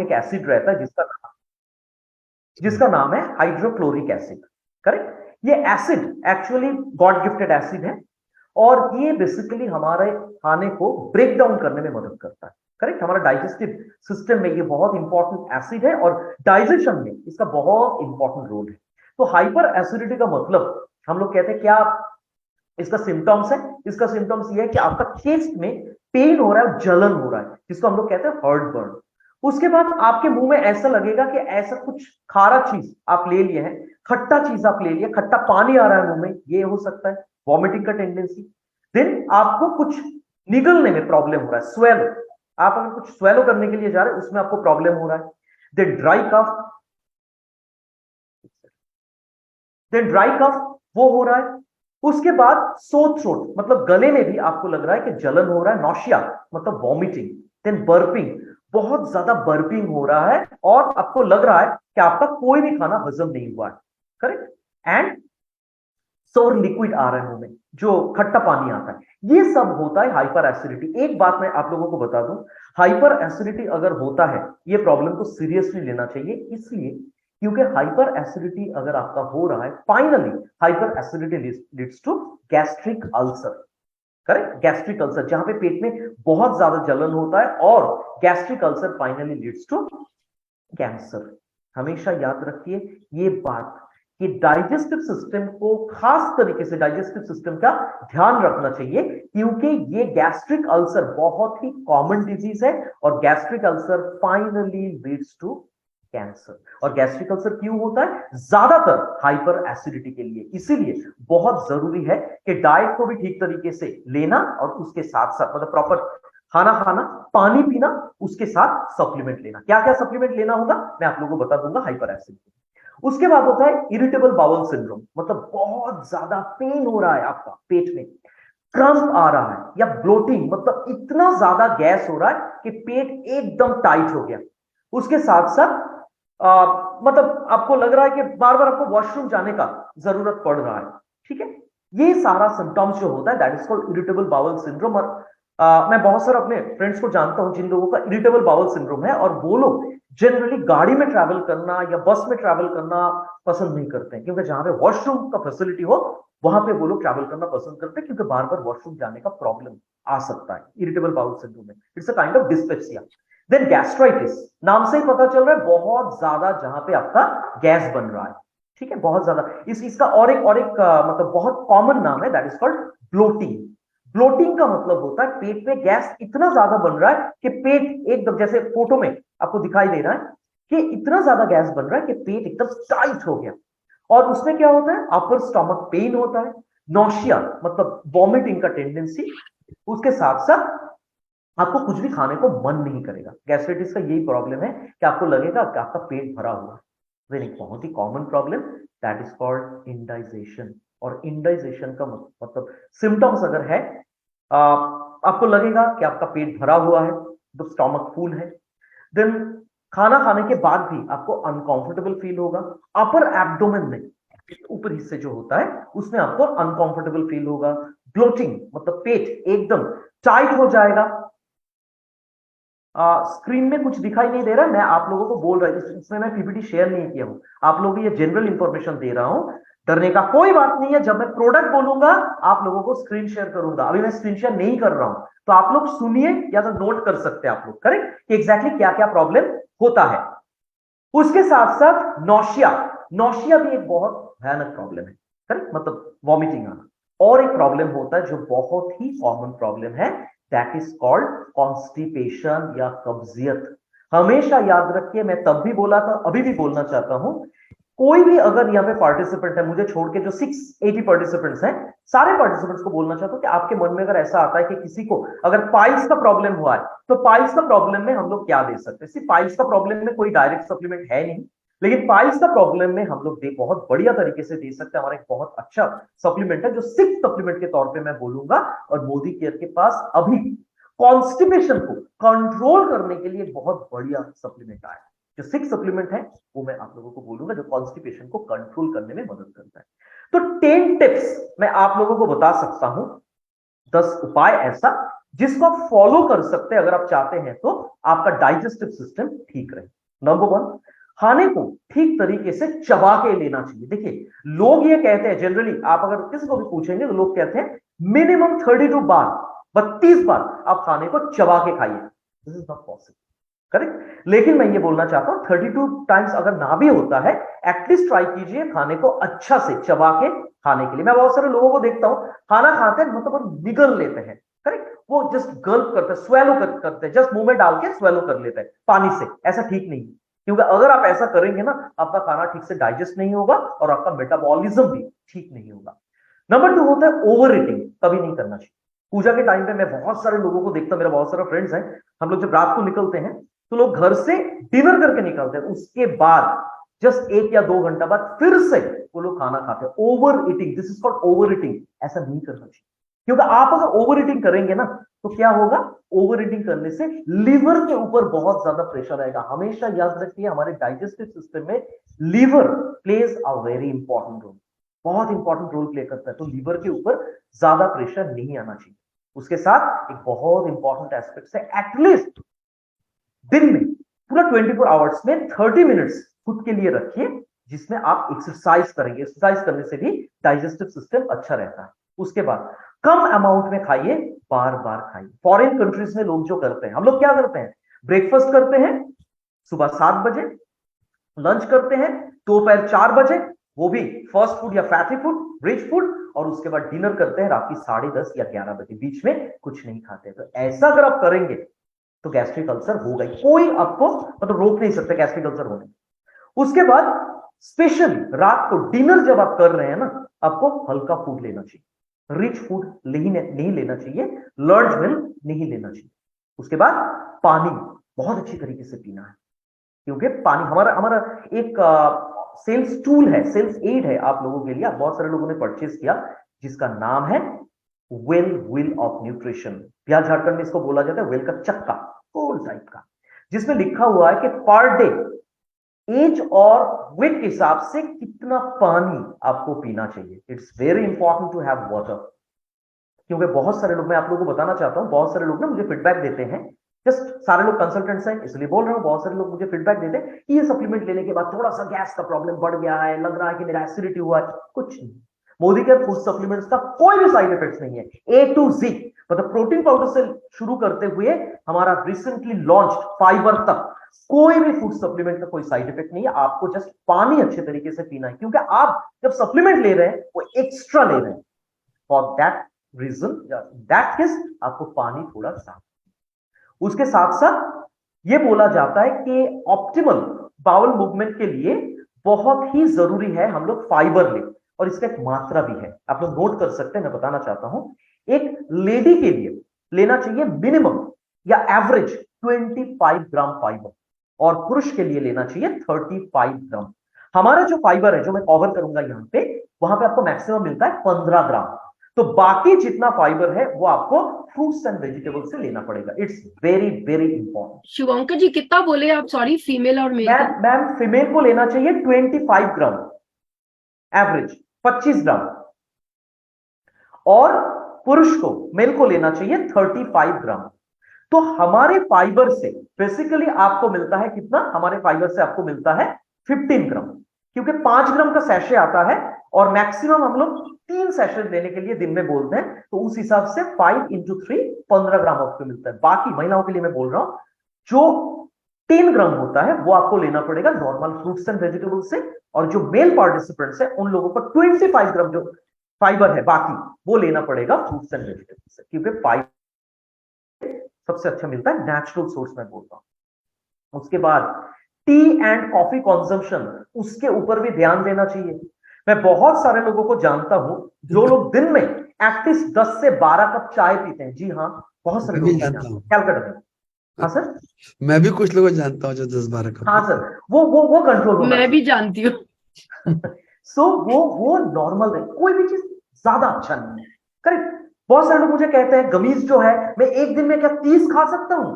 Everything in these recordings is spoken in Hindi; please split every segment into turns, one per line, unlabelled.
एक एसिड रहता है जिसका नाम है हाइड्रोक्लोरिक एसिड। करेक्ट। ये acid actually God gifted acid है और ये बेसिकली हमारे खाने को ब्रेक डाउन करने में मदद करता है। करेक्ट। हमारा डाइजेस्टिव सिस्टम में ये बहुत इंपॉर्टेंट एसिड है और डाइजेशन में इसका बहुत इंपॉर्टेंट रोल है। तो हाइपर एसिडिटी का मतलब हम लोग कहते हैं क्या इसका सिम्टम्स है, इसका सिम्टम्स ये है कि आपका चेस्ट में पेन हो रहा है, जलन हो रहा है, जिसको हम लोग कहते हैं हर्ट बर्न। उसके बाद आपके मुंह में ऐसा लगेगा कि ऐसा कुछ खारा चीज आप ले लिए हैं, खट्टा चीज आप ले लिए, खट्टा पानी आ रहा है मुंह में, ये हो सकता है, वॉमिटिंग का टेंडेंसी। देन आपको कुछ निगलने में प्रॉब्लम हो रहा है, स्वेलो, आप अगर कुछ स्वेलो करने के लिए जा रहे हैं उसमें आपको प्रॉब्लम हो रहा है। देन ड्राई कफ वो हो रहा है। उसके बाद सोर थ्रोट, मतलब गले में भी आपको लग रहा है कि जलन हो रहा है, नॉशिया मतलब वॉमिटिंग। देन बर्पिंग, बहुत ज्यादा बर्पिंग हो रहा है और आपको लग रहा है कि आपका कोई भी खाना हजम नहीं हुआ है। करेक्ट। एंड सोर लिक्विड आ रहा है मुंह में, जो खट्टा पानी आता है, ये सब होता है हाइपर एसिडिटी। एक बात मैं आप लोगों को बता दूं, हाइपर एसिडिटी अगर होता है, ये प्रॉब्लम को सीरियसली लेना चाहिए, इसलिए क्योंकि हाइपर एसिडिटी अगर आपका हो रहा है, finally hyper acidity leads to gastric ulcer. Correct. Gastric ulcer, जहां पे पेट में बहुत ज्यादा जलन होता है और gastric ulcer finally leads to cancer. हमेशा याद रखिए ये बात कि डाइजेस्टिव सिस्टम को, खास तरीके से डाइजेस्टिव सिस्टम का ध्यान रखना चाहिए, क्योंकि ये गैस्ट्रिक अल्सर बहुत ही कॉमन डिजीज है और gastric ulcer finally leads to cancer. और गैस्ट्रिक अल्सर क्यों होता है? ज्यादातर हाइपर एसिडिटी के लिए। इसीलिए बहुत जरूरी है कि डाइट को भी ठीक तरीके से लेना और उसके साथ साथ मतलब प्रॉपर खाना खाना, पानी पीना, उसके साथ सप्लीमेंट लेना। क्या क्या सप्लीमेंट लेना होगा मैं आप लोगों को बता दूंगा हाइपर एसिडिटी। उसके बाद होता है इरिटेबल बाउल सिंड्रोम, मतलब बहुत ज्यादा पेन हो रहा है आपका पेट में, क्रम्प आ रहा है, या ब्लोटिंग, मतलब इतना ज्यादा गैस हो रहा है कि पेट एकदम टाइट हो गया। उसके साथ साथ मतलब आपको लग रहा है कि बार बार आपको वॉशरूम जाने का जरूरत पड़ रहा है। ठीक है। ये सारा सिम्टम्स जो होता है that is called irritable bowel syndrome. और मैं बहुत सारे अपने फ्रेंड्स को जानता हूं जिन लोगों का इरिटेबल बाउल सिंड्रोम है, और वो लोग जनरली गाड़ी में ट्रैवल करना या बस में ट्रैवल करना पसंद नहीं करते हैं, क्योंकि जहां पे वॉशरूम का फैसिलिटी हो वहां पे वो लोग ट्रैवल करना पसंद करते हैं, क्योंकि बार बार वॉशरूम जाने का प्रॉब्लम आ सकता है इरिटेबल बाउल सिंड्रोम में। It's a kind of dyspepsia. Then gastritis, नाम से ही पता चल रहा है बहुत ज्यादा जहां पे आपका गैस बन रहा है। ठीक है, बहुत ज्यादा। इसका और एक मतलब बहुत कॉमन नाम है, that is called bloating. Bloating का मतलब होता है पेट में गैस इतना ज्यादा बन रहा है कि पेट एकदम, जैसे फोटो में आपको दिखाई दे रहा है कि इतना ज्यादा गैस बन रहा है कि पेट एकदम टाइट हो गया। और उसमें क्या होता है, अपर स्टमक पेन होता है, नॉशिया मतलब वॉमिटिंग का टेंडेंसी, उसके साथ साथ आपको कुछ भी खाने को मन नहीं करेगा। गैस्ट्राइटिस का यही प्रॉब्लम है कि आपको लगेगा कि आपका पेट भरा हुआ है। वेरी बहुत ही common problem, that is called indigestion. और इंडाइजेशन का मतलब सिम्टम्स अगर है, आपको लगेगा कि आपका पेट भरा हुआ है, द स्टमक फुल है। देन खाना खाने के बाद भी आपको अनकंफर्टेबल फील होगा। अपर एब्डोमेन में, ऊपर हिस्से जो होता है उसमें आपको अनकंफर्टेबल फील होगा। ब्लोटिंग मतलब पेट एकदम टाइट हो जाएगा। स्क्रीन में कुछ दिखाई नहीं दे रहा, मैं आप लोगों को बोल रहा हूं, इसमें मैं पीपीटी शेयर नहीं किया हूं, आप लोगों को ये जनरल इंफॉर्मेशन दे रहा हूं। डरने का कोई बात नहीं है, जब मैं प्रोडक्ट बोलूंगा आप लोगों को स्क्रीन शेयर करूंगा। अभी मैं स्क्रीन शेयर नहीं कर रहा हूं, तो आप लोग सुनिए या तो नोट कर सकते हैं आप लोग, करेक्ट, कि एग्जैक्टली क्या क्या प्रॉब्लम होता है। उसके साथ साथ नॉशिया, नॉशिया भी एक बहुत भयानक प्रॉब्लम है, करेक्ट, मतलब वॉमिटिंग आना। और एक प्रॉब्लम होता है जो बहुत ही कॉमन प्रॉब्लम है, दैट इज कॉल्ड कॉन्स्टिपेशन या कब्जियत। हमेशा याद रखिए, मैं तब भी बोला था, अभी भी बोलना चाहता हूं, कोई भी अगर यहाँ पे पार्टिसिपेंट है, मुझे छोड़ के जो 680 पार्टिसिपेंट्स हैं, सारे पार्टिसिपेंट्स को बोलना चाहता हूं कि आपके मन में अगर ऐसा आता है कि किसी को अगर पाइल्स का प्रॉब्लम हुआ है, तो पाइल्स का प्रॉब्लम में हम लोग क्या दे सकते हैं? सिर्फ पाइल्स का प्रॉब्लम में कोई डायरेक्ट सप्लीमेंट है नहीं, लेकिन पाइल्स का प्रॉब्लम में हम लोग बहुत बढ़िया तरीके से दे सकते हैं। हमारा एक बहुत अच्छा सप्लीमेंट है जो 6 सप्लीमेंट के तौर पे मैं बोलूंगा, और मोदी केयर के पास अभी कॉन्स्टिपेशन को कंट्रोल करने के लिए एक बहुत बढ़िया सप्लीमेंट आया है। जो 6 सप्लीमेंट है वो मैं आप लोगों को बोलूंगा, जो कॉन्स्टिपेशन को कंट्रोल करने में मदद करता है। तो 10 टिप्स मैं आप लोगों को बता सकता हूं, 10 उपाय ऐसा जिसको आप फॉलो कर सकते हैं अगर आप चाहते हैं तो आपका डाइजेस्टिव सिस्टम ठीक रहे। नंबर वन, खाने को ठीक तरीके से चबा के लेना चाहिए। देखिए, लोग ये कहते हैं जनरली, आप अगर किसी को भी पूछेंगे तो लोग कहते हैं मिनिमम 32 बार, 32 बार आप खाने को चबा के खाइए। This is not possible, correct. लेकिन मैं ये बोलना चाहता हूं 32 टाइम्स अगर ना भी होता है, एटलीस्ट ट्राई कीजिए खाने को अच्छा से चबा के खाने के लिए। मैं बहुत सारे लोगों को देखता हूं खाना खाते हैं मतलब वो निगल लेते हैं, करेक्ट, वो जस्ट गल्प करते हैं, स्वेलो करते हैं, जस्ट मुंह में डाल के स्वेलो कर लेते हैं पानी से। ऐसा ठीक नहीं है, क्योंकि अगर आप ऐसा करेंगे ना, आपका खाना ठीक से डाइजेस्ट नहीं होगा और आपका मेटाबॉलिज्म भी ठीक नहीं होगा। नंबर टू होता है ओवर ईटिंग, कभी नहीं करना चाहिए। पूजा के टाइम पे मैं बहुत सारे लोगों को देखता हूं, मेरा बहुत सारे फ्रेंड्स हैं, हम लोग जब रात को निकलते हैं तो लोग घर से डिनर करके निकलते हैं, उसके बाद जस्ट 1 या 2 घंटा बाद फिर से वो लोग खाना खाते हैं। Over eating, this is called over eating. ऐसा नहीं करना चाहिए, क्योंकि आप अगर ओवर ईटिंग करेंगे ना तो क्या होगा, ओवर ईटिंग करने से लिवर के ऊपर बहुत ज्यादा प्रेशर आएगा। हमेशा याद रखिए हमारे डाइजेस्टिव सिस्टम में liver plays a very important role, बहुत इंपॉर्टेंट रोल प्ले करता है। तो लिवर के ऊपर ज्यादा प्रेशर नहीं आना चाहिए। उसके साथ एक बहुत इंपॉर्टेंट एस्पेक्ट है, एटलीस्ट दिन में पूरा 24 आवर्स में 30 मिनट्स खुद के लिए रखिए, जिसमें आप एक्सरसाइज करेंगे। एक्सरसाइज करने से भी डाइजेस्टिव सिस्टम अच्छा रहता है। उसके बाद कम अमाउंट में खाइए, बार बार खाइए। फॉरेन कंट्रीज में लोग जो करते हैं, हम लोग क्या करते हैं, ब्रेकफास्ट करते हैं सुबह 7 बजे, लंच करते हैं दोपहर 4 बजे, वो भी फास्ट फूड या फैटी फूड, रिच फूड, और उसके बाद डिनर करते हैं रात की 10:30 या 11 बजे, बीच में कुछ नहीं खाते। तो ऐसा अगर आप करेंगे तो गैस्ट्रिक अल्सर होगा ही, कोई आपको मतलब रोक नहीं सकता गैस्ट्रिक अल्सर होने। उसके बाद स्पेशली रात को डिनर जब आप कर रहे हैं ना, आपको हल्का फूड लेना चाहिए, रिच फूड नहीं लेना चाहिए, लार्ज मील नहीं लेना चाहिए। उसके बाद पानी बहुत अच्छी तरीके से पीना है, क्योंकि पानी हमारा हमारा एक सेल्स टूल है, सेल्स एड है आप लोगों के लिए। आप बहुत सारे लोगों ने परचेज किया, जिसका नाम है well wheel of nutrition. Bihar Jharkhand में इसको बोला जाता है वेल का चक्का, गोल टाइप का, जिसमें लिखा हुआ है कि पर डे एज और वेट के हिसाब से कितना पानी आपको पीना चाहिए। It's very important to have water, क्योंकि बहुत सारे लोग, मैं आप लोगों को बताना चाहता हूं, बहुत सारे लोग ना मुझे फीडबैक देते हैं, जस्ट सारे लोग कंसल्टेंट्स हैं इसलिए बोल रहा हूं, बहुत सारे लोग मुझे फीडबैक देते हैं कि ये सप्लीमेंट लेने के बाद थोड़ा सा गैस का प्रॉब्लम बढ़ गया है, लग रहा है कि मेरा एसिडिटी हुआ है। कुछ नहीं, मोदी के फूड सप्लीमेंट्स का कोई भी साइड इफेक्ट्स नहीं है, ए टू जी, मतलब प्रोटीन पाउडर से शुरू करते हुए हमारा रिसेंटली लॉन्च फाइबर तक, कोई भी फूड सप्लीमेंट का कोई साइड इफेक्ट नहीं है। आपको जस्ट पानी अच्छे तरीके से पीना है, क्योंकि आप जब सप्लीमेंट ले रहे हैं वो एक्स्ट्रा ले रहे हैं, for that reason, that is आपको पानी थोड़ा सा। उसके साथ साथ ये बोला जाता है कि ऑप्टिमल बाउल मूवमेंट के लिए बहुत ही जरूरी है हम लोग फाइबर लें, और इसका एक मात्रा भी है, आप लोग नोट कर सकते हैं। मैं बताना चाहता हूं, एक लेडी के लिए लेना चाहिए मिनिमम या एवरेज 25 ग्राम फाइबर, और पुरुष के लिए लेना चाहिए 35 ग्राम। हमारा जो फाइबर है, जो मैं कवर करूंगा यहां पे, वहां पे आपको मैक्सिमम मिलता है 15 ग्राम। तो बाकी जितना फाइबर है वो आपको फ्रूट्स एंड वेजिटेबल से लेना पड़ेगा। It's very very important.
Shivankar ji कितना बोले आप, सॉरी, फीमेल और मेल का?
मैम फीमेल को लेना चाहिए 25 ग्राम एवरेज, 25 ग्राम, और पुरुष को, मेल को लेना चाहिए 35 ग्राम। तो हमारे फाइबर से बेसिकली आपको मिलता है कितना, हमारे फाइबर से आपको मिलता है 15 ग्राम, क्योंकि 5 ग्राम का सैशे आता है और मैक्सिमम हम लोग 3 सैशे लेने के लिए दिन में बोलते हैं, तो उस हिसाब से 5 इंटू 3 15 ग्राम आपको मिलता है। बाकी महिलाओं के लिए मैं बोल रहा हूं, जो 10 ग्राम होता है वो आपको लेना पड़ेगा नॉर्मल फ्रूट्स एंड वेजिटेबल से, और जो मेल पार्टिसिपेंट्स है उन लोगों को 25 ग्राम जो फाइबर है बाकी वो लेना पड़ेगा फ्रूट्स एंड वेजिटेबल से, क्योंकि फाइबर सबसे अच्छा मिलता है, नेचुरल सोर्स में बोलता हूं। उसके बाद टी एंड कॉफी कंजम्पशन, उसके ऊपर भी ध्यान देना चाहिए। मैं बहुत सारे लोगों को जानता हूं जो लोग दिन में एटलीस्ट 10 से 12 कप चाय पीते हैं। जी हाँ, बहुत सारे
मैं भी
लोग
जानता हूँ।
कैलकाटा में। हाँ सर,
मैं भी कुछ लोगों को जानता हूँ जो 10-12 कप
हाँ
पीते
सर, वो कंट्रोल होना
मैं भी जानती हूँ।
सो वो नॉर्मल है, कोई भी चीज ज्यादा अच्छा नहीं है, करेक्ट। बहुत सारे लोग मुझे कहते हैं गमीज जो है, मैं एक दिन में क्या 30 खा सकता हूं?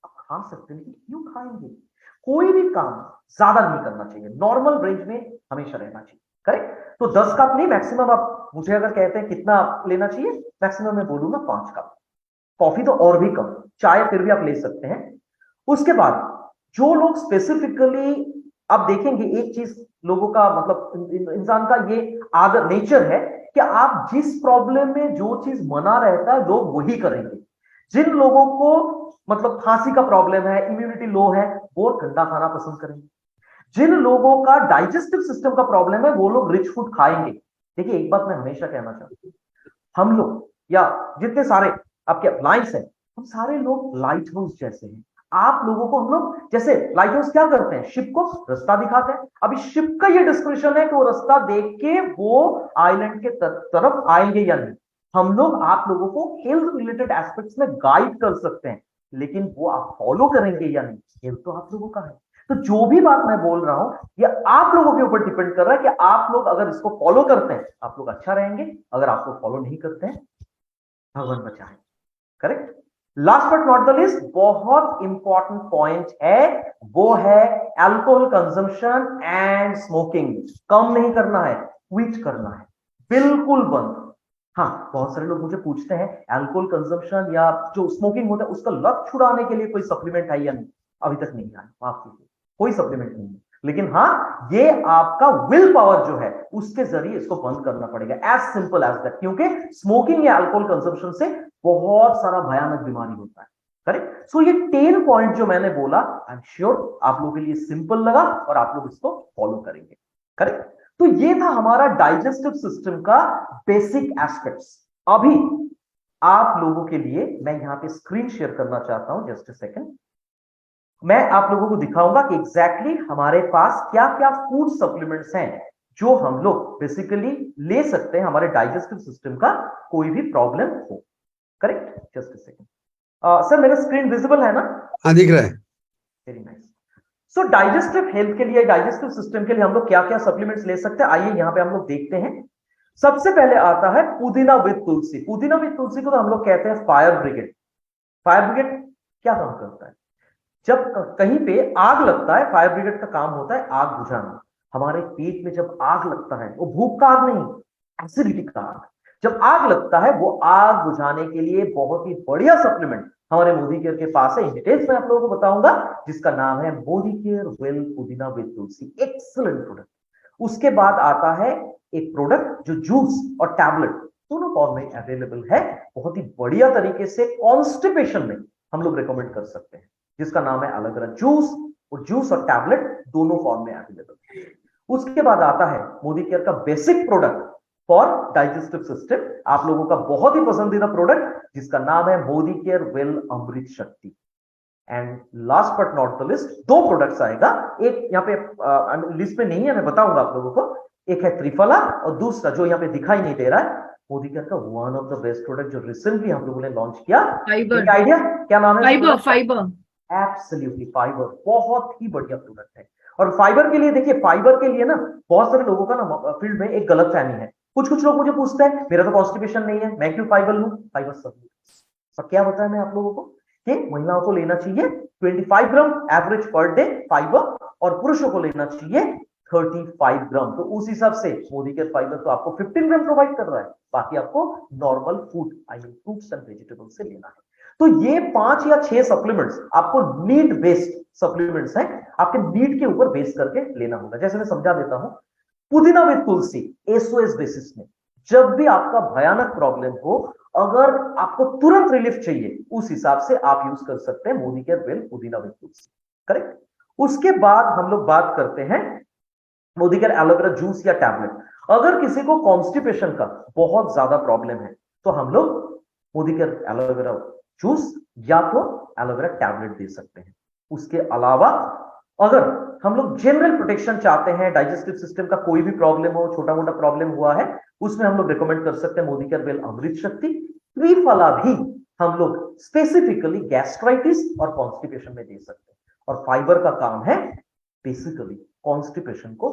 आप खा सकते हैं, क्यों खाएंगे? कोई भी काम ज्यादा नहीं करना चाहिए, नॉर्मल रेंज में हमेशा रहना चाहिए, करेक्ट। तो 10 कप नहीं, मैक्सिमम आप मुझे अगर कहते हैं कितना लेना चाहिए, मैक्सिमम मैं बोलूंगा 5 कप। कॉफी तो और भी कम, चाय फिर भी आप ले सकते हैं। उसके बाद जो लोग स्पेसिफिकली, आप देखेंगे एक चीज लोगों का मतलब इंसान का ये आदत नेचर है कि आप जिस प्रॉब्लम में जो चीज मना रहता है लोग वही करेंगे। जिन लोगों को मतलब खांसी का प्रॉब्लम है, इम्यूनिटी लो है, वो ठंडा खाना पसंद करेंगे। जिन लोगों का डाइजेस्टिव सिस्टम का प्रॉब्लम है वो लोग रिच फूड खाएंगे। देखिए एक बात मैं हमेशा कहना चाहता हूं, हम लोग या जितने सारे आपके अप्लायंस हैं, हम सारे लोग लाइट हाउस जैसे हैं। आप लोगों को हम लोग जैसे लाइट हाउस क्या करते हैं, शिप को रास्ता दिखाते हैं। अभी शिप का ये डिस्क्रिप्शन है कि वो रास्ता देख के वो आइलैंड के तरफ आएंगे या नहीं। हम लोग आप लोगों को हेल्थ रिलेटेड एस्पेक्ट्स में गाइड कर सकते हैं, लेकिन वो आप फॉलो करेंगे या नहीं, हेल्थ तो आप लोगों का है। तो जो भी बात मैं बोल रहा हूं ये आप लोगों के ऊपर डिपेंड कर रहा है कि आप लोग अगर इसको फॉलो करते हैं आप लोग अच्छा रहेंगे, अगर आप लोग फॉलो नहीं करते हैं भगवान बचाए। Correct. Last but not the list, बहुत इंपॉर्टेंट पॉइंट है, वो है अल्कोहल कंजम्पशन एंड स्मोकिंग। कम नहीं करना है, क्विट करना है, बिल्कुल बंद। हाँ, बहुत सारे लोग मुझे पूछते हैं अल्कोहल कंजम्पशन या जो स्मोकिंग होता है उसका लत छुड़ाने के लिए कोई सप्लीमेंट है या नहीं। अभी तक नहीं आया, माफ कीजिए, कोई सप्लीमेंट नहीं है। लेकिन हाँ, ये आपका विल पावर जो है उसके जरिए इसको बंद करना पड़ेगा, एज सिंपल एज दैट। क्योंकि स्मोकिंग या अल्कोहल कंजम्पशन से बहुत सारा भयानक बीमारी होता है। करेक्ट। सो ये 10 पॉइंट जो मैंने बोला, आई एम श्योर आप लोगों के लिए सिंपल लगा और आप लोग इसको फॉलो करेंगे। करेक्ट। तो ये था हमारा डाइजेस्टिव सिस्टम का बेसिक एस्पेक्ट्स। अभी आप लोगों के लिए मैं यहां पे स्क्रीन शेयर करना चाहता हूं, जस्ट अ सेकंड। मैं आप लोगों को दिखाऊंगा कि एग्जैक्टली हमारे पास क्या क्या फूड सप्लीमेंट्स हैं जो हम लोग बेसिकली ले सकते हैं हमारे डाइजेस्टिव सिस्टम का कोई भी प्रॉब्लम हो। Correct. Just a second. Sir मेरा स्क्रीन विजिबल है ना?
हाँ दिख रहा है।
Very nice. So digestive health के लिए, डाइजेस्टिव सिस्टम के लिए हम लोग क्या क्या सप्लीमेंट्स ले सकते हैं, आइए यहां पे हम लोग देखते हैं। सबसे पहले आता है पुदीना विद तुलसी। पुदीना विद तुलसी को तो हम लोग कहते हैं फायर ब्रिगेड। फायर ब्रिगेड क्या काम करता है? जब कहीं पे आग लगता है, फायर ब्रिगेड का काम होता है आग बुझाना। हमारे पेट में जब आग लगता है, वो भूख का आग नहीं, एसिडिटी का आग। जब आग लगता है, वो आग बुझाने के लिए बहुत ही बढ़िया सप्लीमेंट हमारे मोदी केयर के पास है। इन डिटेल्स में आप लोगों को बताऊंगा, जिसका नाम है Modi care well Pudina with Tulsi. Excellent product. उसके बाद आता है एक प्रोडक्ट जो जूस और टैबलेट दोनों फॉर्म में अवेलेबल है, बहुत ही बढ़िया तरीके से कॉन्स्टिपेशन में हम लोग रिकमेंड कर सकते हैं, जिसका नाम है एलोवेरा जूस। और जूस और टैबलेट दोनों फॉर्म में अवेलेबल है। उसके बाद आता है मोदी केयर का basic product for digestive system, आप लोगों का बहुत ही पसंदीदा प्रोडक्ट जिसका नाम है मोदी केयर वेल अमृत शक्ति। And last but not the list, दो प्रोडक्ट्स आएगा, एक यहाँ पे लिस्ट में नहीं है, मैं बताऊंगा आप लोगों को। एक है त्रिफला और दूसरा जो यहाँ पे दिखाई नहीं दे रहा है, मोदी केयर का one of the best product जो रिसेंटली हम लोगों ने लॉन्च किया।
फाइबर।
आइडिया क्या नाम है?
फाइबर। फाइबर।
एब्सोल्युटली फाइबर, बहुत ही बढ़िया प्रोडक्ट है। और फाइबर के लिए देखिए, फाइबर के लिए ना बहुत सारे लोगों का ना फील्ड में एक गलत फहमी है। कुछ कुछ लोग मुझे पूछते हैं मेरा तो कॉन्स्टिपेशन नहीं है, मैं क्यों फाइबर लूं? फाइबर सब। और क्या बताया मैं आप लोगों को कि महिलाओं को लेना चाहिए 25 ग्राम एवरेज पर डे फाइबर, और पुरुषों को लेना चाहिए 35 ग्राम। तो उस हिसाब से मोदी केयर फाइबर तो आपको 15 ग्राम प्रोवाइड कर रहा है, बाकी आपको normal food I mean fruits and vegetables से लेना है। तो ये 5 या 6 सप्लीमेंट्स आपको नीड बेस्ड सप्लीमेंट्स हैं, आपके नीड के ऊपर बेस करके लेना होगा। जैसे मैं समझा देता हूं, पुदीना विद तुलसी एसओएस बेसिस में, जब भी आपका भयानक प्रॉब्लम हो, अगर आपको तुरंत रिलीफ चाहिए, उस हिसाब से आप यूज कर सकते हैं Modi care well Pudina with Tulsi. Correct. उसके बाद हम लोग बात करते हैं मोदी केयर एलोवेरा जूस या टैबलेट। अगर किसी को कॉन्स्टिपेशन का बहुत ज्यादा प्रॉब्लम है तो हम लोग मोदी केयर एलोवेरा जूस या तो एलोवेरा टैबलेट दे सकते हैं। उसके अलावा अगर हम लोग जनरल प्रोटेक्शन चाहते हैं, डाइजेस्टिव सिस्टम का कोई भी प्रॉब्लम हो, छोटा मोटा प्रॉब्लम हुआ है, उसमें हम लोग रिकमेंड कर सकते हैं मोदी केयर वेल अमृत शक्ति। त्रिफला भी हम लोग स्पेसिफिकली गैस्ट्राइटिस और कॉन्स्टिपेशन में दे सकते हैं। और फाइबर का काम है बेसिकली कॉन्स्टिपेशन को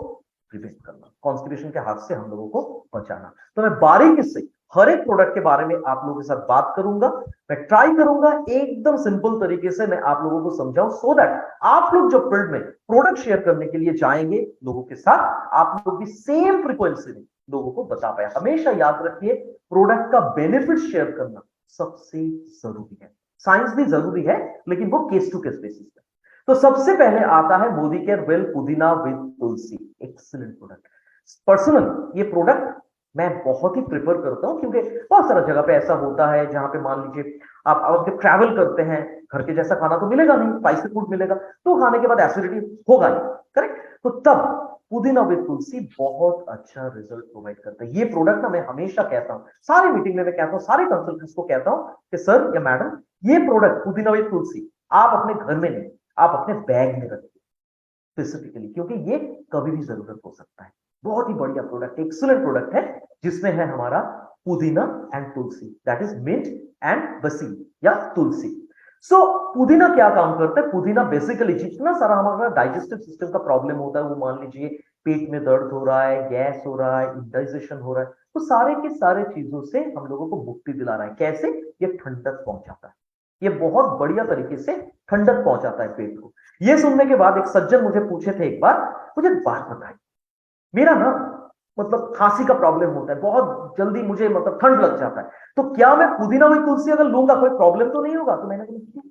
प्रिवेंट करना, कॉन्स्टिपेशन के हाथ से हम लोगों को बचाना। तो मैं बारीकी से हर एक प्रोडक्ट के बारे में आप लोगों के साथ बात करूंगा। मैं ट्राई करूंगा एकदम सिंपल तरीके से मैं आप लोगों को समझाऊं, सो दैट आप लोग जब फील्ड में प्रोडक्ट शेयर करने के लिए जाएंगे लोगों के साथ, आप लोग भी सेम फ्रीक्वेंसी में लोगों को बता पाए। हमेशा याद रखिए, प्रोडक्ट का बेनिफिट शेयर करना सबसे जरूरी है। साइंस भी जरूरी है, लेकिन वो केस टू केस बेसिस पे। तो सबसे पहले आता है Modi care well Pudina with Tulsi. Excellent product. Personal ये प्रोडक्ट मैं बहुत ही प्रेफर करता हूं, क्योंकि बहुत सारा जगह पे ऐसा होता है जहां पे मान लीजिए आप जब ट्रैवल करते हैं, घर के जैसा खाना तो मिलेगा नहीं, स्पाइसी फूड मिलेगा, तो खाने के बाद एसिडिटी होगा ही, करेक्ट। तो तब पुदीना विद तुलसी बहुत अच्छा रिजल्ट प्रोवाइड करता है। ये प्रोडक्ट ना मैं हमेशा कहता हूं, सारी मीटिंग में मैं कहता हूं, सारे कंसल्टेंट्स को कहता हूं कि सर या मैडम, ये प्रोडक्ट पुदीना विद तुलसी आप अपने घर में नहीं, आप अपने बैग में रखिए स्पेसिफिकली, क्योंकि ये कभी भी जरूरत हो सकता है। बहुत ही बढ़िया प्रोडक्ट, एक्सीलेंट प्रोडक्ट है, जिसमें है हमारा पुदीना एंड तुलसी, that is mint and basil या तुलसी। सो पुदीना क्या काम करता है? पुदीना बेसिकली जितना सारा हमारा डाइजेस्टिव सिस्टम का प्रॉब्लम होता है, वो मान लीजिए पेट में दर्द हो रहा है, गैस हो रहा है, इंडाइजेशन हो रहा है, तो सारे के सारे चीजों से हम लोगों को मुक्ति दिला रहा है। कैसे? ये ठंडक पहुंचाता है, ये बहुत बढ़िया तरीके से ठंडक पहुंचाता है पेट को। ये सुनने के बाद एक सज्जन मुझे पूछे थे एक बार, मुझे बात बताई, मेरा ना मतलब खांसी का प्रॉब्लम होता है, बहुत जल्दी मुझे मतलब ठंड लग जाता है, तो क्या मैं पुदीना वही तुलसी अगर लूंगा कोई प्रॉब्लम तो नहीं होगा? तो मैंने कहा,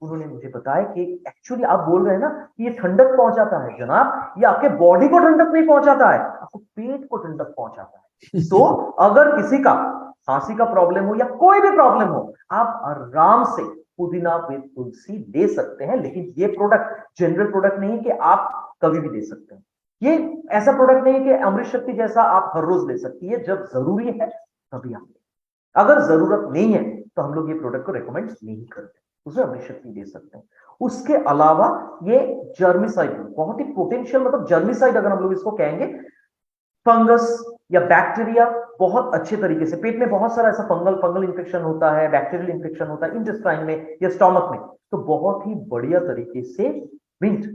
उन्होंने मुझे बताया कि एक्चुअली आप बोल रहे हैं ना कि ये ठंडक पहुंचाता है। जनाब, ये आपके बॉडी को ठंडक नहीं पहुंचाता है, आपको पेट को ठंडक पहुंचाता है। तो अगर किसी का खांसी का प्रॉब्लम हो या कोई भी प्रॉब्लम हो, आप आराम से पुदीना विद तुलसी ले सकते हैं। लेकिन ये प्रोडक्ट जनरल प्रोडक्ट नहीं कि आप कभी भी ले सकते हैं। ये ऐसा प्रोडक्ट नहीं है कि अमृत शक्ति जैसा आप हर रोज ले सकती है, जब जरूरी है तभी आप लें। अगर जरूरत नहीं है तो हम लोग ये प्रोडक्ट को रेकमेंड नहीं करते, उसे अमृत शक्ति दे सकते हैं। उसके अलावा ये जर्मिसाइड, बहुत ही पोटेंशियल, मतलब जर्मिसाइड अगर हम लोग इसको कहेंगे, फंगस या बैक्टीरिया बहुत अच्छे तरीके से, पेट में बहुत सारा ऐसा फंगल इन्फेक्शन होता है, बैक्टीरियल इन्फेक्शन होता है इंटेस्टाइन में या स्टोमक में, तो बहुत ही बढ़िया तरीके से मिंट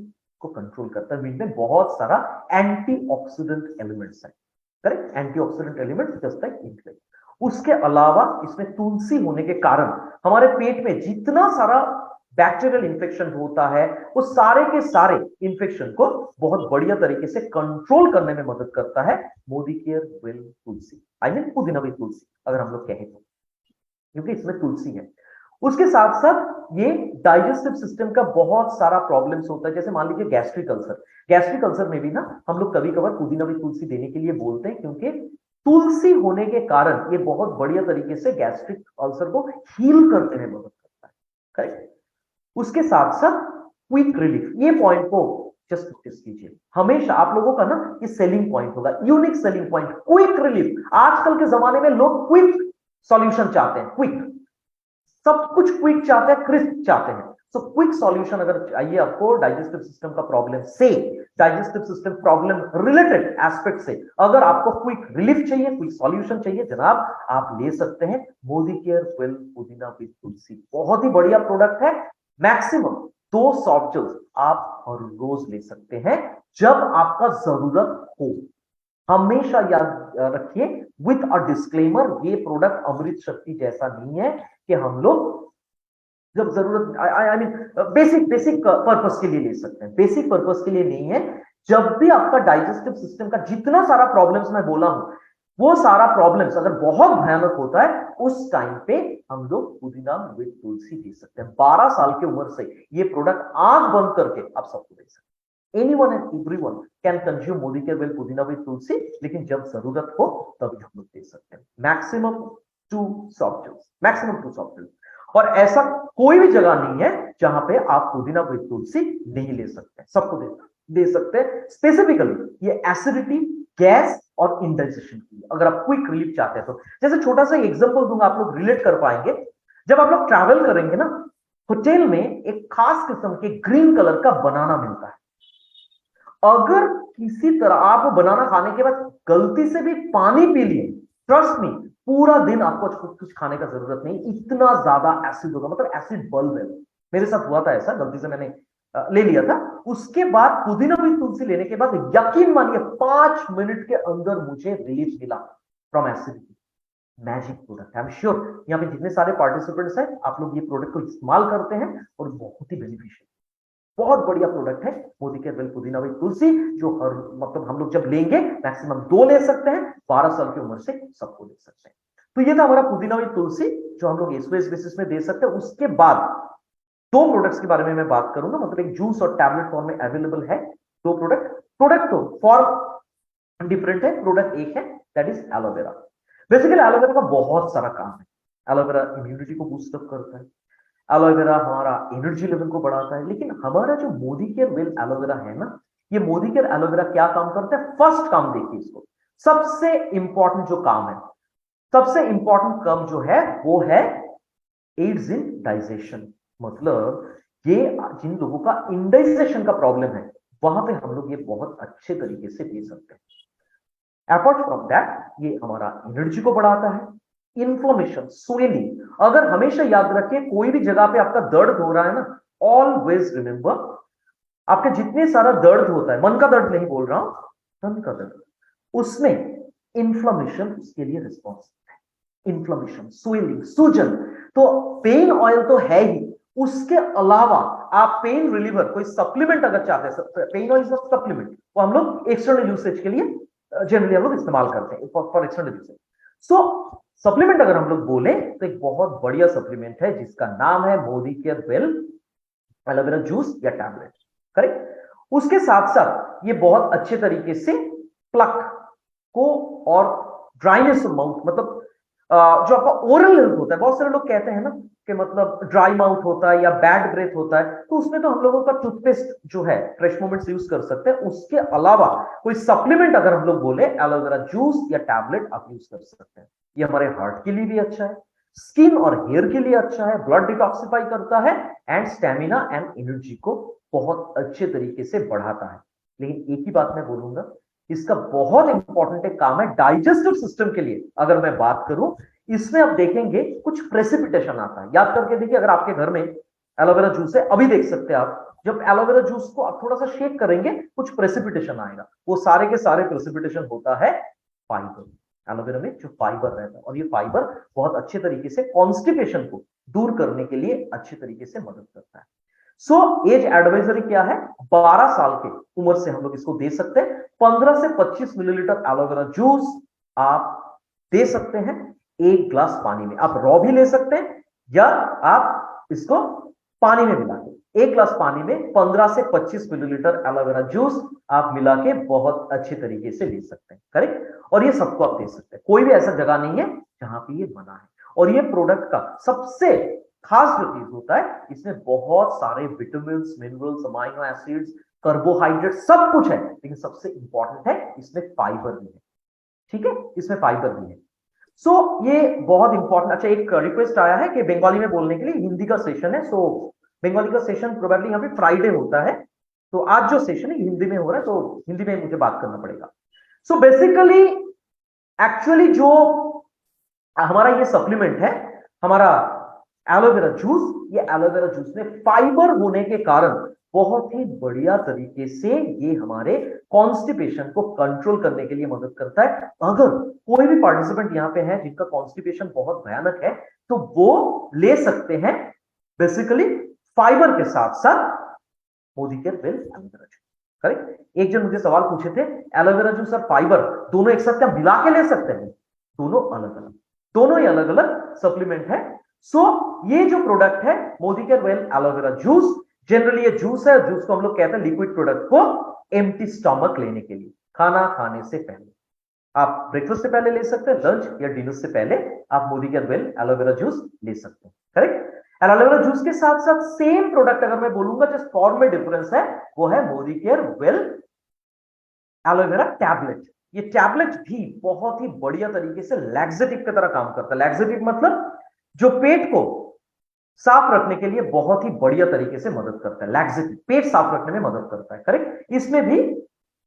को कंट्रोल करता है। मिंट में बहुत सारा एंटीऑक्सीडेंट एलिमेंट्स है, correct, antioxidant elements just like int. उसके अलावा इसमें तुलसी होने के कारण हमारे पेट में जितना सारा बैक्टीरियल इन्फेक्शन होता है, वो सारे के सारे इन्फेक्शन को बहुत बढ़िया तरीके से कंट्रोल करने में मदद करता है Modi care well Tulsi, I mean पुदीना विद तुलसी अगर हम लोग कहें तो, क्योंकि इसमें तुलसी है। उसके साथ साथ ये डाइजेस्टिव सिस्टम का बहुत सारा प्रॉब्लम्स होता है, जैसे मान लीजिए गैस्ट्रिक अल्सर। गैस्ट्रिक अल्सर में भी ना हम लोग कभी कभार पुदीना विद तुलसी देने के लिए बोलते हैं, क्योंकि तुलसी होने के कारण ये बहुत बढ़िया तरीके से गैस्ट्रिक अल्सर को हील करने में मदद करता है, करेक्ट। उसके साथ साथ क्विक रिलीफ, ये पॉइंट को जस्ट नोटिस कीजिए, हमेशा आप लोगों का ना ये सेलिंग पॉइंट होगा, unique selling point, quick relief. आजकल के जमाने में लोग क्विक सॉल्यूशन चाहते हैं, क्विक, सब कुछ क्विक चाहते हैं, क्रिस्प चाहते हैं। सो क्विक सॉल्यूशन अगर चाहिए आपको डाइजेस्टिव सिस्टम का प्रॉब्लम से, digestive system problem related aspect से, अगर आपको क्विक रिलीफ चाहिए, क्विक सॉल्यूशन चाहिए, जनाब आप ले सकते हैं Modi care well Pudina with तुलसी। बहुत ही बढ़िया प्रोडक्ट है। मैक्सिमम 2 सॉफ्ट जेल्स आप हर रोज ले सकते हैं जब आपका जरूरत हो। हमेशा याद रखिए विथ अ डिस्क्लेमर, ये प्रोडक्ट अमृत शक्ति जैसा नहीं है कि हम लोग जब जरूरत, आई मीन बेसिक पर्पस के लिए ले सकते हैं, बेसिक पर्पस के लिए नहीं है। जब भी आपका डाइजेस्टिव सिस्टम का जितना सारा प्रॉब्लम्स मैं बोला हूं, वो सारा प्रॉब्लम्स अगर बहुत भयानक होता है, उस टाइम पे हम लोग पुदीना विद तुलसी दे सकते हैं। 12 साल की उम्र से ये प्रोडक्ट आंख बंद करके आप सबको दे सकते हैं। Anyone and everyone can consume Modi care well Pudina with तुलसी, लेकिन जब जरूरत हो तभी हम लोग दे सकते हैं। Maximum 2 soft gels, maximum 2 soft gels. और ऐसा कोई भी जगह नहीं है जहां पे आप पुदीना विद तुलसी नहीं ले सकते, सबको दे सकते हैं। स्पेसिफिकली ये एसिडिटी, गैस और इंडाइजेशन की, अगर आप क्विक रिलीफ चाहते हैं तो। जैसे छोटा सा एग्जांपल दूंगा, आप लोग रिलेट कर पाएंगे। जब आप लोग ट्रैवल करेंगे ना, होटल में एक खास किस्म के ग्रीन कलर का बनाना मिलता है। अगर किसी तरह आप वो बनाना खाने के बाद गलती से भी पानी पी लिए, ट्रस्ट मी, पूरा दिन आपको कुछ खाने का जरूरत नहीं, इतना ज्यादा एसिड होगा, मतलब एसिड बल्ब है। मेरे साथ हुआ था ऐसा, गलती से मैंने ले लिया था। उसके बाद पुदीना विद तुलसी लेने के बाद यकीन मानिए 5 मिनट के अंदर मुझे रिलीफ मिला from acidity. Magic product, I am sure यहाँ पे जितने सारे पार्टिसिपेंट्स हैं, आप लोग ये प्रोडक्ट को इस्तेमाल करते हैं और बहुत ही बेनिफिशियल, बहुत बढ़िया प्रोडक्ट है Modi care well Pudina with तुलसी, जो हर मतलब हम लोग जब लेंगे मैक्सिमम 2 ले सकते हैं, 12 साल की उम्र से सबको ले सकते हैं। तो ये था हमारा पुदीना और तुलसी जो हम लोग एसओएस बेसिस में दे सकते हैं। उसके बाद दो प्रोडक्ट्स के बारे में मैं बात करूंगा, मतलब एक जूस और टैबलेट फॉर्म में अवेलेबल है दो प्रोडक्ट तो फॉर्म डिफरेंट है। प्रोडक्ट एक है that is aloe vera. Basically aloe vera का बहुत सारा काम है। एलोवेरा इम्यूनिटी को बूस्ट अप करता है, एलोवेरा हमारा एनर्जी लेवल को बढ़ाता है। लेकिन हमारा जो मोदी केयर वेल एलोवेरा है ना, ये मोदी केयर एलोवेरा क्या काम करता है? फर्स्ट काम देखिए इसको, सबसे इंपॉर्टेंट जो काम है, सबसे इंपॉर्टेंट काम जो है वो है एड्स इन डाइजेशन। मतलब ये जिन लोगों का इंडाइजेशन का प्रॉब्लम है वहां पे हम लोग ये बहुत अच्छे तरीके से दे सकते हैं। अपार्ट फ्रॉम दैट ये हमारा एनर्जी को बढ़ाता है, इन्फ्लेमेशन, स्वेलिंग। अगर हमेशा याद रखिए कोई भी जगह पे आपका दर्द हो रहा है ना, ऑलवेज रिमेंबर आपके जितने सारा दर्द होता है, मन का दर्द नहीं बोल रहा हूं, तन का दर्द, उसमें इन्फ्लेमेशन उसके लिए रिस्पॉन्सिबल है। इन्फ्लेमेशन, स्वेलिंग, सूजन। तो पेन ऑयल तो है ही, उसके अलावा आप पेन रिलीवर कोई सप्लीमेंट अगर चाहते हैं, pain oil is a supplement, वो हम लोग एक्सटर्नल यूसेज के लिए जनरली हम लोग इस्तेमाल करते हैं for external usage. So supplement अगर हम लोग बोले तो एक बहुत बढ़िया सप्लीमेंट है जिसका नाम है Modi care well aloe vera juice या टैबलेट, करेक्ट। उसके साथ साथ ये बहुत अच्छे तरीके से प्लक को और ड्राइनेस ऑफ माउथ, मतलब जो आपका ओरल हेल्थ होता है, बहुत सारे लोग कहते हैं ना कि मतलब ड्राई माउथ होता है या बैड ब्रेथ होता है, तो उसमें तो हम लोगों का टूथपेस्ट जो है फ्रेश मोमेंट्स यूज कर सकते हैं। उसके अलावा कोई सप्लीमेंट अगर हम लोग बोले एलोवेरा जूस या टैबलेट आप यूज कर सकते हैं। ये हमारे हार्ट के लिए भी अच्छा है, स्किन और हेयर के लिए अच्छा है, ब्लड डिटॉक्सिफाई करता है एंड स्टेमिना एंड एनर्जी को बहुत अच्छे तरीके से बढ़ाता है। लेकिन एक ही बात मैं बोलूंगा, इसका बहुत इंपॉर्टेंट एक काम है डाइजेस्टिव सिस्टम के लिए। अगर मैं बात करूं, इसमें आप देखेंगे कुछ प्रेसिपिटेशन आता है। याद करके देखिए, अगर आपके घर में एलोवेरा जूस है, अभी देख सकते हैं आप, जब एलोवेरा जूस को आप थोड़ा सा शेक करेंगे कुछ प्रेसिपिटेशन आएगा। वो सारे के सारे प्रेसिपिटेशन होता है फाइबर। एलोवेरा में जो फाइबर रहता है, और ये फाइबर बहुत अच्छे तरीके से कॉन्स्टिपेशन को दूर करने के लिए अच्छे तरीके से मदद करता है। सो एज एडवाइजरी क्या है? 12 साल के उम्र से हम लोग इसको दे सकते हैं। 15 से 25 मिलीलीटर एलोवेरा जूस आप दे सकते हैं एक ग्लास पानी में। आप रॉ भी ले सकते हैं या आप इसको पानी में मिला के, एक ग्लास पानी में 15 से 25 मिलीलीटर एलोवेरा जूस आप मिला के बहुत अच्छे तरीके से ले सकते हैं, करेक्ट। और ये सबको आप दे सकते हैं, कोई भी ऐसा जगह नहीं है जहां पे ये मना है। और ये प्रोडक्ट का सबसे खास जो चीज होता है, इसमें बहुत सारे vitamin, minerals, amino acids, carbohydrate सब कुछ है, लेकिन सबसे इंपॉर्टेंट है इसमें फाइबर भी है। ठीक है, इसमें फाइबर भी है। सो ये बहुत इंपॉर्टेंट। अच्छा, एक रिक्वेस्ट आया है कि बंगाली में बोलने के लिए, हिंदी का सेशन है, सो बंगाली का सेशन प्रोबेबली यहाँ पे फ्राइडे होता है, तो आज जो सेशन है हिंदी में हो रहा है, तो हिंदी में मुझे बात करना पड़ेगा। सो बेसिकली एक्चुअली जो हमारा ये सप्लीमेंट है, हमारा एलोवेरा जूस, ये एलोवेरा जूस में फाइबर होने के कारण बहुत ही बढ़िया तरीके से ये हमारे कॉन्स्टिपेशन को कंट्रोल करने के लिए मदद करता है। अगर कोई भी पार्टिसिपेंट यहाँ पे है जिनका कॉन्स्टिपेशन बहुत भयानक है, तो वो ले सकते हैं बेसिकली फाइबर के साथ साथ Modi care well aloe vera juice, correct. एक जन मुझे सवाल पूछे थे, एलोवेरा जूस और फाइबर दोनों एक साथ क्या मिला के ले सकते हैं? दोनों अलग अलग, दोनों ही अलग अलग सप्लीमेंट है। सो ये जो प्रोडक्ट है Modi care well aloe vera juice, generally ये जूस है, जूस को हम लोग कहते हैं लिक्विड प्रोडक्ट को एम्प्टी स्टमक लेने के लिए, खाना खाने से पहले। आप ब्रेकफास्ट से पहले ले सकते हैं, लंच या डिनर से पहले आप Modi care well aloe vera juice ले सकते हैं, करेक्ट। एलोवेरा जूस के साथ साथ सेम प्रोडक्ट अगर मैं बोलूंगा जिस फॉर्म में डिफरेंस है, वो है Modi care well aloe vera tablet. ये टैबलेट भी बहुत ही बढ़िया तरीके से लैक्सेटिव की तरह काम करता है। लैक्सेटिव मतलब जो पेट को साफ रखने के लिए बहुत ही बढ़िया तरीके से मदद करता है। लैक्सेटिव पेट साफ रखने में मदद करता है, करेक्ट। इसमें भी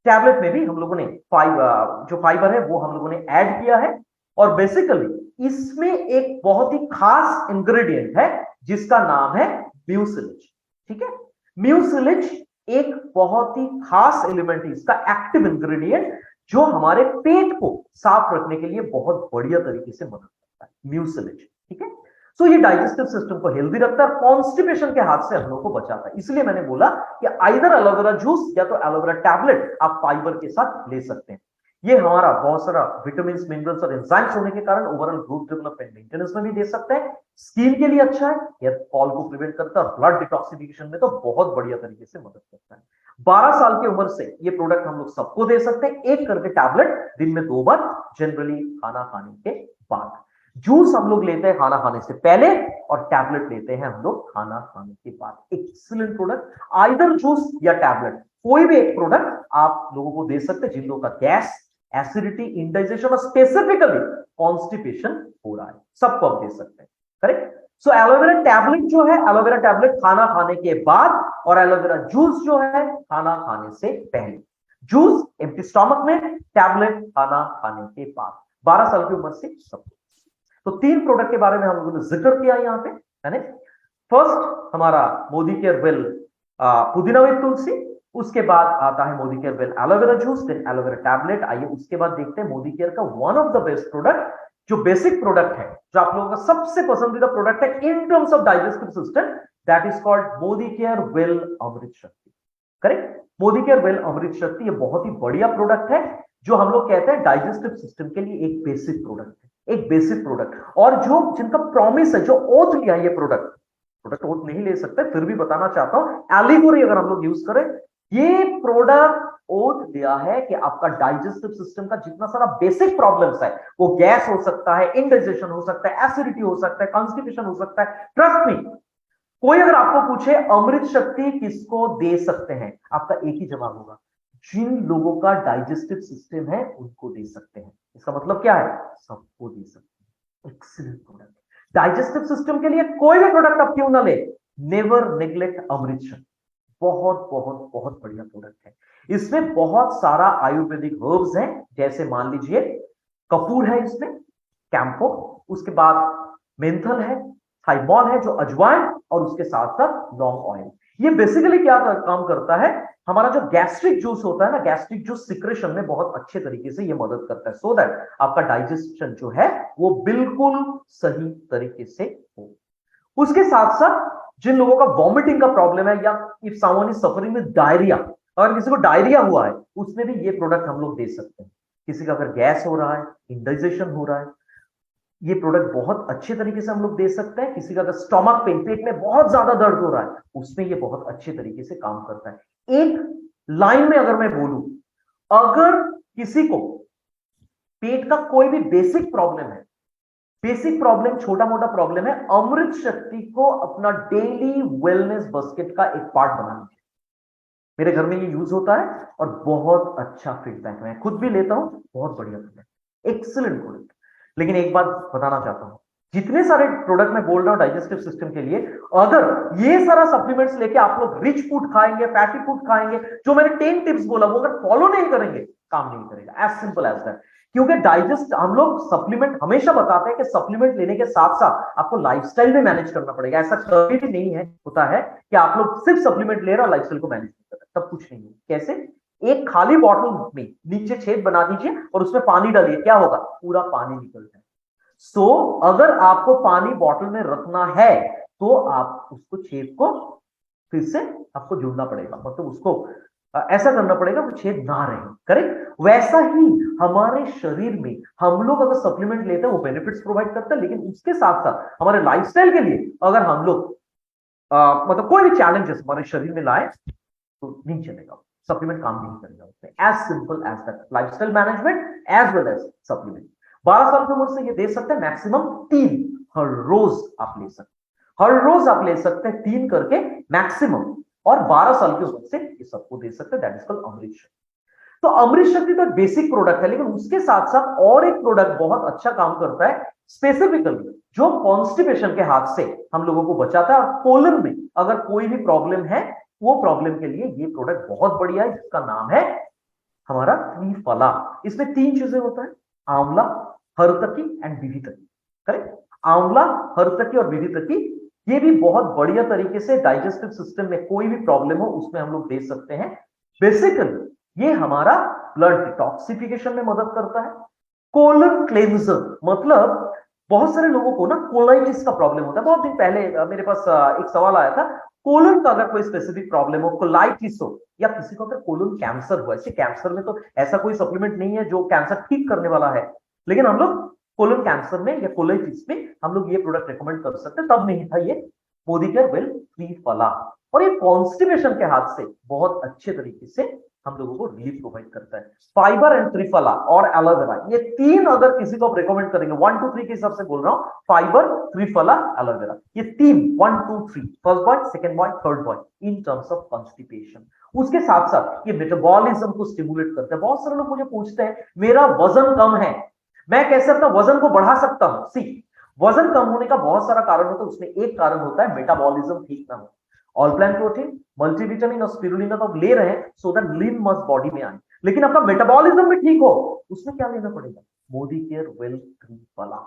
टैबलेट में भी हम लोगों ने जो फाइबर है वो हम लोगों ने ऐड किया है। और बेसिकली इसमें एक बहुत ही खास इंग्रेडिएंट है जिसका नाम है म्यूसिलेज, ठीक है। म्यूसिलेज एक बहुत ही खास एलिमेंट है, इसका एक्टिव इंग्रेडिएंट, जो हमारे पेट को साफ रखने के लिए बहुत बढ़िया तरीके से मदद करता है, म्यूसिलेज, ठीक है। सो ये डाइजेस्टिव सिस्टम को हेल्दी रखता है, कॉन्स्टिपेशन के हाथ से हम लोग को बचाता है। इसलिए मैंने बोला कि आइदर एलोवेरा जूस या तो एलोवेरा टैबलेट आप फाइबर के साथ ले सकते हैं। ये हमारा बहुत सारा विटामिन, मिनरल्स और एंजाइम्स होने के कारण ओवरऑल ग्रोथ डेवलपमेंट मेंटेनेंस में भी दे सकते हैं। स्किन के लिए अच्छा है, हेयर फॉल को प्रिवेंट करता है और ब्लड डिटॉक्सिफिकेशन में तो बहुत बढ़िया तरीके से मदद करता है। 12 साल की उम्र से ये प्रोडक्ट हम लोग सबको दे सकते हैं, एक करके टैबलेट दिन में 2 बार, जनरली खाना खाने के बाद। जूस हम लोग लेते हैं खाना खाने से पहले और टैबलेट लेते हैं हम लोग खाना खाने के बाद। एक्सीलेंट प्रोडक्ट, आइदर जूस या टैबलेट, कोई भी एक प्रोडक्ट आप लोगों को दे सकते हैं जिन लोगों का गैस, एसिडिटी, इंडाइजेशन और स्पेसिफिकली कॉन्स्टिपेशन हो रहा है, सबको आप दे सकते हैं। करेक्ट। सो एलोवेरा टैबलेट जो है, एलोवेरा टैबलेट खाना खाने के बाद, और एलोवेरा जूस जो है खाना खाने से पहले। जूस एम्प्टी स्टमक में, टैबलेट खाना खाने के बाद। 12 साल की उम्र से सबको। तो 3 प्रोडक्ट के बारे में हम लोगों ने जिक्र किया यहाँ पे, है ना। फर्स्ट हमारा Modi care well Pudina with Tulsi, उसके बाद आता है Modi care well aloe vera juice, then aloe vera tablet. आइए उसके बाद देखते हैं मोदी केयर का one of the best product, जो बेसिक प्रोडक्ट है, जो आप लोगों का सबसे पसंदीदा प्रोडक्ट है in terms of digestive system, that is called Modi care well Amrit Shakti. Correct. Modi care well Amrit Shakti ये बहुत ही बढ़िया प्रोडक्ट है, जो हम लोग कहते हैं डाइजेस्टिव सिस्टम के लिए एक बेसिक प्रोडक्ट है, एक बेसिक प्रोडक्ट। और जो जिनका प्रॉमिस है, जो ओथ लिया है ये प्रोडक्ट ओथ नहीं ले सकते, फिर भी बताना चाहता हूं, एलिगोरी अगर हम लोग यूज करें, ये प्रोडक्ट ओथ दिया है कि आपका डाइजेस्टिव सिस्टम का जितना सारा बेसिक प्रॉब्लम्स है, वो गैस हो सकता है, इंडाइजेशन हो सकता है, एसिडिटी हो सकता है, कॉन्स्टिपेशन हो सकता है, ट्रस्ट मी, कोई अगर आपको पूछे अमृत शक्ति किसको दे सकते हैं, आपका एक ही जवाब होगा, जिन लोगों का डाइजेस्टिव सिस्टम है उनको दे सकते हैं। इसका मतलब क्या है, सबको दे सकते हैं। एक्सीलेंट प्रोडक्ट, डाइजेस्टिव सिस्टम के लिए कोई भी प्रोडक्ट आप क्यों ना ले, नेवर नेग्लेक्ट अमृत शक्ति। बहुत बहुत बहुत बढ़िया प्रोडक्ट है। इसमें बहुत सारा आयुर्वेदिक हर्ब्स हैं, जैसे मान लीजिए कपूर है इसमें, कैंफो, उसके बाद मेंथल है, थाइमोल है जो अजवाइन, और उसके साथ साथ लौंग ऑयल। ये बेसिकली क्या काम करता है, हमारा जो गैस्ट्रिक जूस होता है ना, गैस्ट्रिक जूस सिक्रेशन में बहुत अच्छे तरीके से ये मदद करता है, सो दैट आपका डाइजेशन जो है वो बिल्कुल सही तरीके से हो। उसके साथ साथ जिन लोगों का वॉमिटिंग का प्रॉब्लम है, या if someone is suffering with diarrhoea, अगर किसी को डायरिया हुआ है, उसमें भी ये प्रोडक्ट हम लोग दे सकते हैं। किसी का अगर गैस हो रहा है, इंडाइजेशन हो रहा है, ये प्रोडक्ट बहुत अच्छे तरीके से हम लोग दे सकते हैं। किसी का अगर स्टमक पेन, पेट में बहुत ज्यादा दर्द हो रहा है, उसमें ये बहुत अच्छे तरीके से काम करता है। एक लाइन में अगर मैं बोलूं, अगर किसी को पेट का कोई भी बेसिक प्रॉब्लम है, बेसिक प्रॉब्लम, छोटा मोटा प्रॉब्लम है, अमृत शक्ति को अपना डेली वेलनेस बास्केट का एक पार्ट बना लीजिए। मेरे घर में ये यूज होता है और बहुत अच्छा फीडबैक, मैं खुद भी लेता हूं, बहुत बढ़िया प्रोडक्ट, एक्सीलेंट प्रोडक्ट। लेकिन एक बात बताना चाहता हूं, जितने सारे प्रोडक्ट मैं बोल रहा हूं डाइजेस्टिव सिस्टम के लिए, अगर ये सारा सप्लीमेंट्स लेके आप लोग रिच फूड खाएंगे, फैटी फूड खाएंगे, जो मैंने 10 टिप्स बोला वो अगर फॉलो नहीं करेंगे, काम नहीं करेगा, एज सिंपल एज दैट। क्योंकि डाइजेस्ट, हम लोग सप्लीमेंट हमेशा बताते हैं कि सप्लीमेंट लेने के साथ साथ आपको लाइफस्टाइल भी मैनेज करना पड़ेगा। ऐसा कभी भी नहीं है, होता है कि आप लोग सिर्फ सप्लीमेंट ले रहे हो, लाइफस्टाइल को मैनेज नहीं कर रहे, तब कुछ नहीं है। कैसे, एक खाली बॉटल में नीचे छेद बना दीजिए और उसमें पानी डालिए, क्या होगा, पूरा पानी निकल जाए। सो अगर आपको पानी बॉटल में रखना है तो आप उसको छेद को फिर से आपको जोड़ना पड़ेगा, मतलब उसको ऐसा करना पड़ेगा वो छेद ना रहे। करेक्ट। वैसा ही हमारे शरीर में हम लोग अगर सप्लीमेंट लेते हैं, वो बेनिफिट्स प्रोवाइड करता है, लेकिन उसके साथ साथ हमारे लाइफस्टाइल के लिए अगर हम लोग मतलब कोई भी चैलेंजेस हमारे शरीर में लाए तो नहीं चलेगा, सप्लीमेंट काम नहीं करेगा उसमें। As simple as that, lifestyle management as well as supplement. 12 साल की उम्र से ये दे सकते हैं, मैक्सिमम 3 हर रोज आप ले सकते हैं, हर रोज आप ले सकते हैं 3 करके मैक्सिमम, और 12 साल की उम्र से ये सबको दे सकते हैं, दैट इज कॉल्ड अमृत शक्ति। तो अमृत शक्ति तो बेसिक प्रोडक्ट है, लेकिन उसके साथ साथ और एक प्रोडक्ट बहुत अच्छा काम करता है, स्पेसिफिकली जो कॉन्स्टिपेशन के हाथ से हम लोगों को बचाता है, और कोलन में अगर कोई भी प्रॉब्लम है, वो प्रॉब्लम के लिए ये प्रोडक्ट बहुत बढ़िया है, जिसका नाम है हमारा त्रिफला। इसमें 3 चीजें होता है, आंवला, हरतकी एंड विधितकी। करेक्ट। आंवला, हरतकी और विधितकी, ये भी बहुत बढ़िया तरीके से डाइजेस्टिव सिस्टम में कोई भी प्रॉब्लम हो उसमें हम लोग दे सकते हैं। बेसिकली ये हमारा ब्लड डिटॉक्सिफिकेशन में मदद करता है, कोलन क्लेंजर, मतलब बहुत सारे लोगों को ना कोलाइटिस का प्रॉब्लम होता है। बहुत दिन पहले मेरे पास एक सवाल आया था, कोलन का अगर कोई स्पेसिफिक प्रॉब्लम हो, कोलाइटिस हो, या किसी को अगर कोलन कैंसर हुआ, ऐसे कैंसर में तो ऐसा कोई सप्लीमेंट नहीं है जो कैंसर ठीक करने वाला है, लेकिन हम लोग कोलन कैंसर में या कोलाइटिस में हम लोग ये प्रोडक्ट रिकमेंड कर सकते हैं। तब नहीं था ये मोदी केयर वेल त्रिफला, और ये कॉन्स्टिपेशन के हाथ से बहुत अच्छे तरीके से हम लोगों को रिलीफ प्रोवाइड करता है। फाइबर एंड त्रिफला और एलोवेरा, ये तीन अगर किसी को आप रिकमेंड करेंगे 1 2 3 के हिसाब से बोल रहा हूं, फाइबर, त्रिफला, एलोवेरा, ये तीन 1 2 3, first point, second point, third point in terms of constipation. उसके साथ साथ ये मेटाबॉलिज्म को स्टिमुलेट करता है। बहुत सारे लोग मुझे पूछते हैं मेरा वजन कम है, मैं कैसे अपना वजन को बढ़ा सकता हूं? सी, वजन कम होने का बहुत सारा कारण होता है, उसमें एक कारण होता है मेटाबॉलिज्म ठीक ना हो। ऑल प्लांट प्रोटीन, मल्टीविटामिन और स्पिरुलिना तो आप ले रहे हैं सो दैट लीन मस बॉडी में आए, लेकिन आपका मेटाबॉलिज्म भी ठीक हो, उसमें क्या लेना पड़ेगा? Modi care well triphala.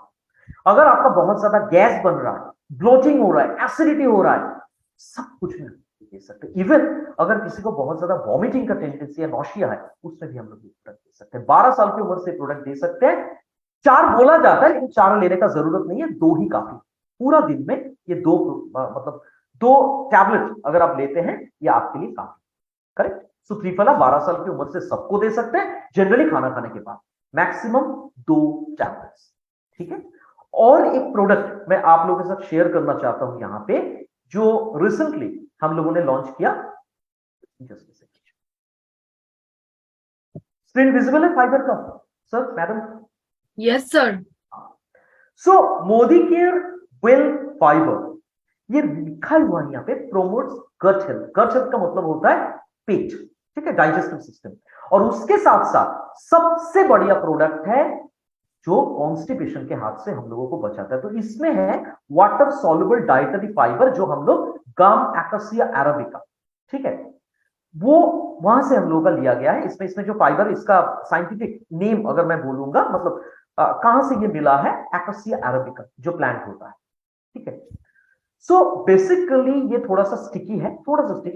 अगर आपका बहुत ज्यादा गैस बन रहा है, ब्लोटिंग हो रहा है, एसिडिटी हो रहा है, सब कुछ में दे सकते हैं। इवन अगर किसी को बहुत ज्यादा वॉमिटिंग का टेंडेंसी या नौशिया है, उसमें भी हम लोग ये प्रोडक्ट दे सकते हैं। 12 साल की उम्र से प्रोडक्ट दे सकते हैं। 4 बोला जाता है, लेकिन 4 लेने का जरूरत नहीं है, 2 ही काफी। पूरा दिन में ये 2 मतलब 2 टैबलेट अगर आप लेते हैं, ये आपके लिए काफी। करेक्ट? सो त्रिफला 12 साल की उम्र से सबको दे सकते हैं, जनरली खाना खाने के बाद, मैक्सिमम 2 टैबलेट्स। ठीक है? और एक प्रोडक्ट मैं आप लोगों के साथ शेयर करना चाहता हूं यहां पे, जो रिसेंटली हम लोगों ने लॉन्च किया। स्क्रीन विजिबल है फाइबर का sir, madam?
Yes sir.
So Modi care well fibre, ये लिखा हुआ है यहाँ पे, promotes gut health. Gut health का मतलब होता है पेट, ठीक है, डाइजेस्टिव सिस्टम। और उसके साथ साथ सबसे बढ़िया प्रोडक्ट है जो कॉन्स्टिपेशन के हाथ से हम लोगों को बचाता है। तो इसमें है वाटर सॉल्युबल डाइटरी फाइबर, जो हम लोग गाम एकासिया अरेबिका, ठीक है, वो वहां से हम लोगों का लिया गया है। इसमें जो फाइबर, इसका साइंटिफिक नेम अगर मैं बोलूंगा, मतलब कहां से ये मिला है, एकासिया अरेबिका जो प्लांट होता है, ठीक है। सो बेसिकली ये थोड़ा सा स्टिकी है,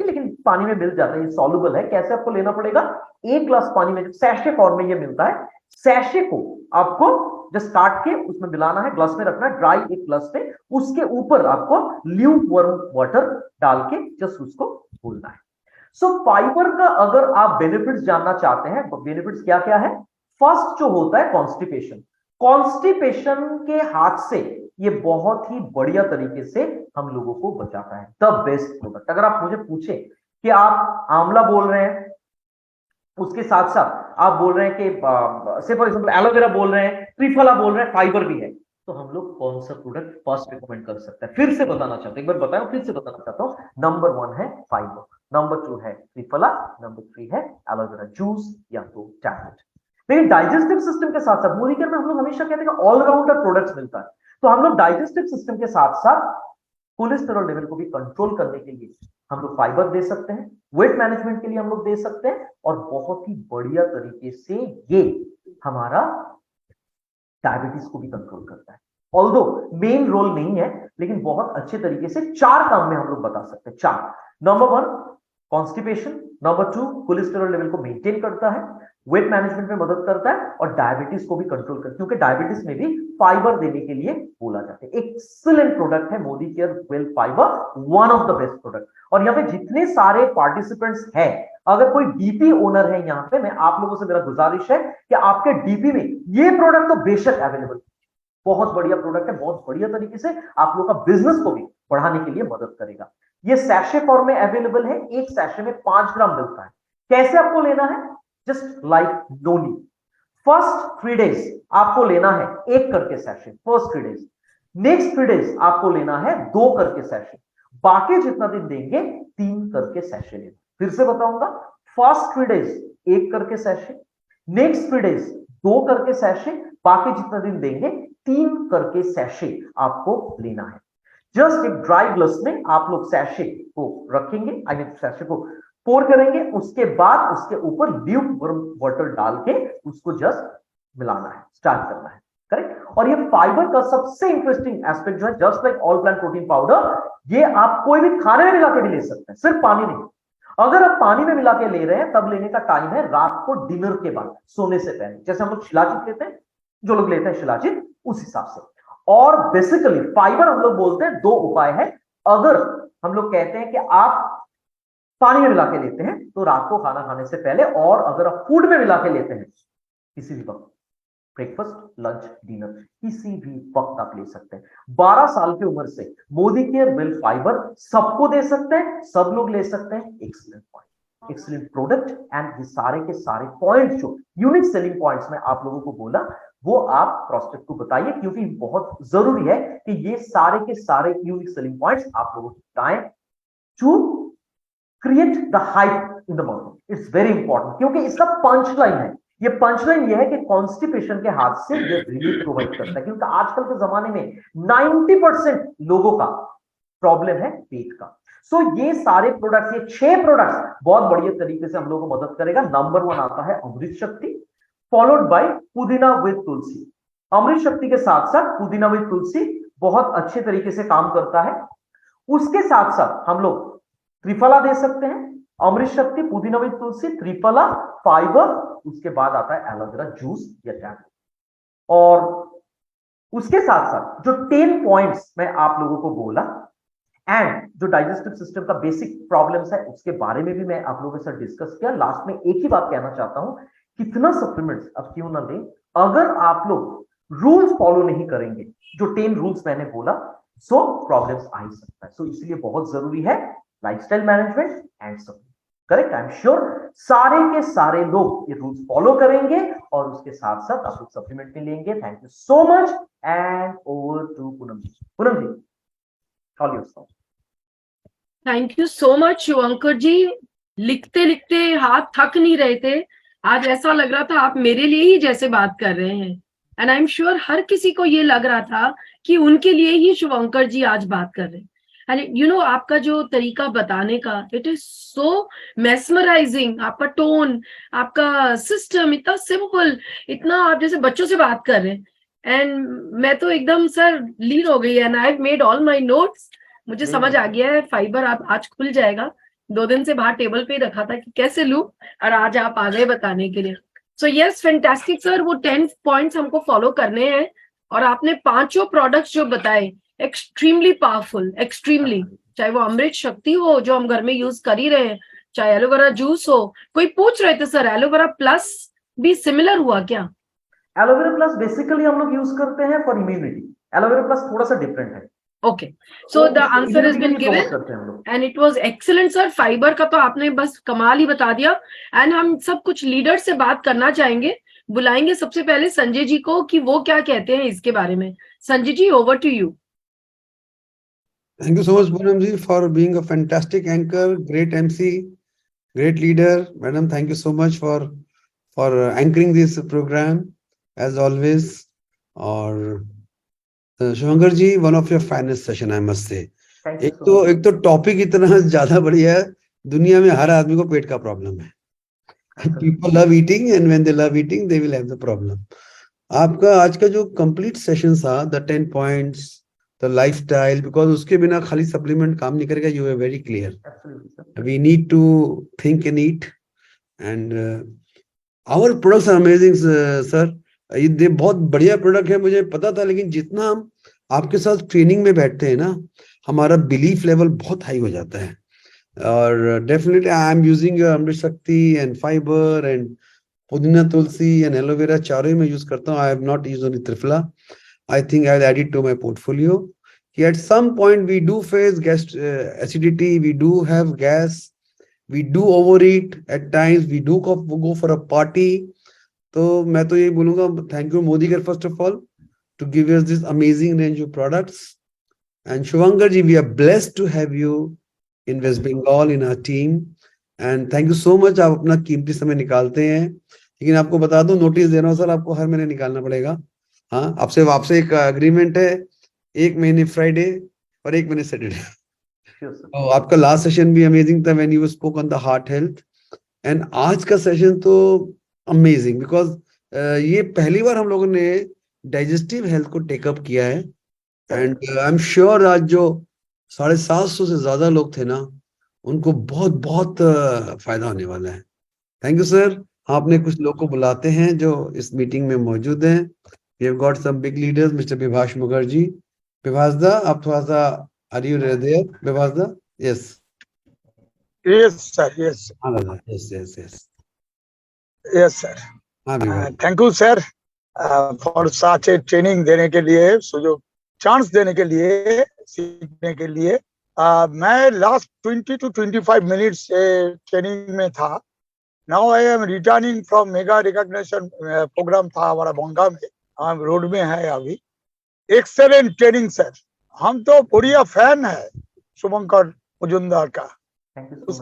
लेकिन पानी में मिल जाता है, ये सॉल्युबल है। कैसे आपको लेना पड़ेगा? 1 ग्लास पानी में, सैशे फॉर्म में ये मिलता है, सैशे को आपको जस्ट काट के उसमें मिलाना है, ग्लास में रखना है, ड्राई एक ग्लास में, उसके ऊपर आपको ल्यूकवार्म वाटर डाल के जस्ट उसको घोलना है। सो फाइबर का अगर आप बेनिफिट्स जानना चाहते हैं, बेनिफिट्स क्या क्या है? फर्स्ट जो होता है कॉन्स्टिपेशन, कॉन्स्टिपेशन के हाथ से ये बहुत ही बढ़िया तरीके से हम लोगों को बचाता है। The best product. अगर आप मुझे पूछे कि आप आंवला बोल रहे हैं, उसके साथ साथ आप बोल रहे हैं कि से फॉर एग्जांपल एलोवेरा बोल रहे हैं, त्रिफला बोल रहे हैं, फाइबर भी है, तो हम लोग कौन सा प्रोडक्ट फर्स्ट रिकमेंड कर सकते हैं? फिर से बताना चाहता हूं, एक बार बताया, फिर से बताना चाहता हूं। नंबर 1 है फाइबर, नंबर 2 है त्रिफला, नंबर 3 है एलोवेरा जूस या तो टैबलेट। लेकिन डाइजेस्टिव सिस्टम के साथ साथ मोदी केयर में हम लोग हमेशा कहते हैं कि ऑलराउंडर प्रोडक्ट्स मिलता है, तो हम लोग डाइजेस्टिव सिस्टम के साथ साथ कोलेस्टेरॉल लेवल को भी कंट्रोल करने के लिए हम लोग फाइबर दे सकते हैं, वेट मैनेजमेंट के लिए हम लोग दे सकते हैं, और बहुत ही बढ़िया तरीके से ये हमारा डायबिटीज को भी कंट्रोल करता है। ऑल्दो मेन रोल नहीं है, लेकिन बहुत अच्छे तरीके से 4 काम में हम लोग बता सकते हैं। 4, number 1 constipation, number 2 cholesterol level को मेंटेन करता है, वेट मैनेजमेंट में मदद करता है, और डायबिटीज को भी कंट्रोल करता है, क्योंकि डायबिटीज में भी फाइबर देने के लिए बोला जाता है। एक्सीलेंट प्रोडक्ट है Modi care well fibre, one of the best product. और यहाँ पे जितने सारे पार्टिसिपेंट्स हैं, अगर कोई डीपी ओनर है यहाँ पे, मैं आप लोगों से मेरा गुजारिश है कि आपके डीपी में ये प्रोडक्ट तो बेशक अवेलेबल, बहुत बढ़िया प्रोडक्ट है, बहुत बढ़िया तरीके से आप लोगों का बिजनेस को भी बढ़ाने के लिए मदद करेगा। ये सैशे फॉर्म में अवेलेबल है, एक सैशे में 5 ग्राम मिलता है। कैसे आपको लेना है? जस्ट लाइक नोनी, फर्स्ट 3 डेज आपको लेना है 1 करके sachet, first 3 days. Next 3 days आपको लेना है 2 करके सैशे, बाकी जितना दिन देंगे 3 करके सैशे लेना। फिर से बताऊंगा, फर्स्ट 3 डेज 1 करके सैशे, नेक्स्ट 3 डेज 2 करके सैशे, बाकी जितना दिन देंगे 3 करके सैशे आपको लेना है। जस्ट एक ड्राई ग्लास में आप लोग सैशे को रखेंगे, आई मीन सैशे को पोर करेंगे, उसके बाद उसके ऊपर ल्यूकवार्म वाटर डाल के उसको जस्ट मिलाना है, स्टार्ट करना है। करेक्ट? और ये फाइबर का सबसे इंटरेस्टिंग एस्पेक्ट जो है, just like all plant protein powder, ये आप कोई भी खाने में मिला के भी ले सकते हैं, सिर्फ पानी नहीं। अगर आप पानी में मिला के ले रहे हैं, तब लेने का टाइम है रात को डिनर के बाद, सोने से पहले, जैसे हम लोग शिलाजीत लेते हैं, जो लोग लेते हैं शिलाजीत, उस हिसाब से। और बेसिकली फाइबर हम लोग बोलते हैं दो उपाय है। अगर हम लोग कहते हैं कि आप पानी में मिला के लेते हैं तो रात को खाना खाने से पहले, और अगर आप फूड में मिला के लेते हैं किसी भी वक्त, ब्रेकफास्ट लंच डिनर किसी भी वक्त आप ले सकते हैं। 12 साल की उम्र से मोदी केयर मिल्क फाइबर सबको दे सकते हैं, सब लोग ले सकते हैं। Excellent point, excellent product, and ये सारे के सारे पॉइंट्स जो यूनिक सेलिंग पॉइंट्स में आप लोगों को बोला वो आप प्रोस्पेक्ट को बताइए, क्योंकि बहुत जरूरी है कि ये सारे के सारे यूनिक सेलिंग पॉइंट्स आप लोगों को बताएं to create the hype in the market. It's very important, क्योंकि इसका पंच लाइन है, ये पंच लाइन ये है कि कॉन्स्टिपेशन के हाथ से ये रिलीफ प्रोवाइड करता है, क्योंकि आजकल के जमाने में 90% लोगों का प्रॉब्लम है पेट का। सो ये सारे प्रोडक्ट्स, ये 6 प्रोडक्ट्स बहुत बढ़िया तरीके से हम लोगों को मदद करेगा। नंबर 1 आता है अमृत शक्ति, फॉलोड बाय पुदीना विद तुलसी। अमृत शक्ति के साथ साथ पुदीना विद तुलसी बहुत अच्छे तरीके से काम करता है। उसके साथ साथ हम लोग त्रिफला दे सकते हैं, अमृत शक्ति, पुदीना विद तुलसी, त्रिफला, फाइबर, उसके बाद आता है एलोवेरा जूस या टैबलेट। और उसके साथ साथ जो 10 पॉइंट्स मैं आप लोगों को बोला, एंड जो डाइजेस्टिव सिस्टम का बेसिक प्रॉब्लम्स है उसके बारे में भी मैं आप लोगों के साथ डिस्कस किया। लास्ट में एक ही बात कहना चाहता हूं, कितना सप्लीमेंट्स अब क्यों ना दें, अगर आप लोग रूल्स फॉलो नहीं करेंगे, जो 10 रूल्स मैंने बोला, सो प्रॉब्लम्स आ ही सकता है। सो इसलिए बहुत जरूरी है lifestyle management and supplement. Correct, I am sure सारे के सारे लोग ये रूल्स फॉलो करेंगे और उसके साथ साथ आप लोग सप्लीमेंट भी लेंगे। Thank you so much, and over to Poonam ji. Poonam ji, all yours.
Thank you so much Shubhankar ji. लिखते लिखते हाथ थक नहीं रहे थे, आज ऐसा लग रहा था आप मेरे लिए ही जैसे बात कर रहे हैं। एंड आई एम श्योर हर किसी को ये लग रहा था कि उनके लिए ही शुभंकर जी आज बात कर रहे हैं। एंड यू नो आपका जो तरीका बताने का, इट इज सो मेस्मराइजिंग। आपका टोन, आपका सिस्टम इतना सिंपल, इतना आप जैसे बच्चों से बात कर रहे हैं। एंड मैं तो एकदम सर लीन हो गई, and I have made all my notes. मुझे समझ आ गया है फाइबर आप आज खुल जाएगा। 2 दिन से बाहर टेबल पे रखा था कि कैसे लूं, और आज आप आ गए बताने के लिए। So yes, fantastic sir. वो 10 पॉइंट्स हमको फॉलो करने हैं, और आपने 5 प्रोडक्ट्स जो बताए एक्सट्रीमली पावरफुल, एक्सट्रीमली। चाहे वो अमृत शक्ति हो जो हम घर में यूज कर ही रहे हैं, चाहे एलोवेरा जूस हो। कोई पूछ रहे थे सर एलोवेरा प्लस भी सिमिलर हुआ क्या?
एलोवेरा प्लस बेसिकली हम लोग यूज करते हैं फॉर इम्यूनिटी, एलोवेरा प्लस थोड़ा सा डिफरेंट है।
Okay, so the answer has been given and it was excellent sir। Fibre का तो आपने बस कमाल ही बता दिया। एंड हम सब कुछ लीडर से बात करना चाहेंगे, बुलाएंगे सबसे पहले संजय जी को कि वो क्या कहते हैं इसके बारे में। Sanjay ji, over to you.
Thank you so much, Poonam ji, for being a fantastic anchor, great MC, great leader. Madam, thank you so much for anchoring this program as always. और Shubhankar ji, one of your finest session I must say. एक तो टॉपिक इतना ज्यादा बढ़िया है, दुनिया में हर आदमी को पेट का प्रॉब्लम है। People love eating and when they love eating they will have the problem. आपका आज का जो कंप्लीट सेशन था, the 10 points, the lifestyle, because उसके बिना खाली सप्लीमेंट काम नहीं करेगा। You are very clear, we need to think and eat, and our products are amazing sir. ये बहुत बढ़िया प्रोडक्ट है, मुझे पता था, लेकिन जितना हम आपके साथ ट्रेनिंग में बैठते हैं ना, हमारा बिलीफ लेवल बहुत हाई हो जाता है। और डेफिनेटली आई एम यूजिंग अमृत शक्ति एंड फाइबर एंड पुदीना तुलसी एंड एलोवेरा, चारों में यूज करता हूँ। I have not used only Triphala. I think I will add it to my portfolio कि at some point we do face gas acidity, we do have gas, we do overeat at times, we do go for a party. तो मैं तो यही बोलूंगा, thank you Modi care first of all to give us this amazing range of products. And Shubhankar ji, we are blessed to have you in West Bengal in our team. And thank you so much. आप अपना कीमती समय निकालते हैं, लेकिन आपको बता दूं, नोटिस दे रहा हूँ सर, आपको हर महीने निकालना पड़ेगा। हाँ, आपसे एक अग्रीमेंट है, 1 महीने फ्राइडे और 1 महीने सैटरडे। तो आपका लास्ट सेशन भी अमेजिंग था, when you spoke on the heart health. And आज का सेशन तो अमेजिंग, बिकॉज ये पहली बार हम लोगों ने डाइजेस्टिव हेल्थ को टेकअप किया है। एंड आई एम श्योर आज जो 750 से ज्यादा लोग थे ना, उनको बहुत बहुत फायदा होने वाला है। Thank you sir. हाँ, अपने कुछ लोग को बुलाते हैं जो इस मीटिंग में मौजूद हैं। We have got some big leaders, Mr. Bibhash Mukherjee. Bibhasda, आप थोड़ा सा, are you there? Bibhasda? Yes.
Yes, sir. Yes.
हाँ दादा, yes.
Yes, sir.
हाँ Bibhash.
Thank you, sir, for such a training देने के लिए, सुजो चांस देने के लिए, सीखने के लिए. मैं लास्ट 20 to 25 मिनट्स ट्रेनिंग में था. Now I am returning from mega recognition programme था हमारा बोंगा में, हम रोड में है अभी. Excellent training sir. हम तो बढ़िया फैन है शुभंकर मुजुमदार का.
Thank you so much.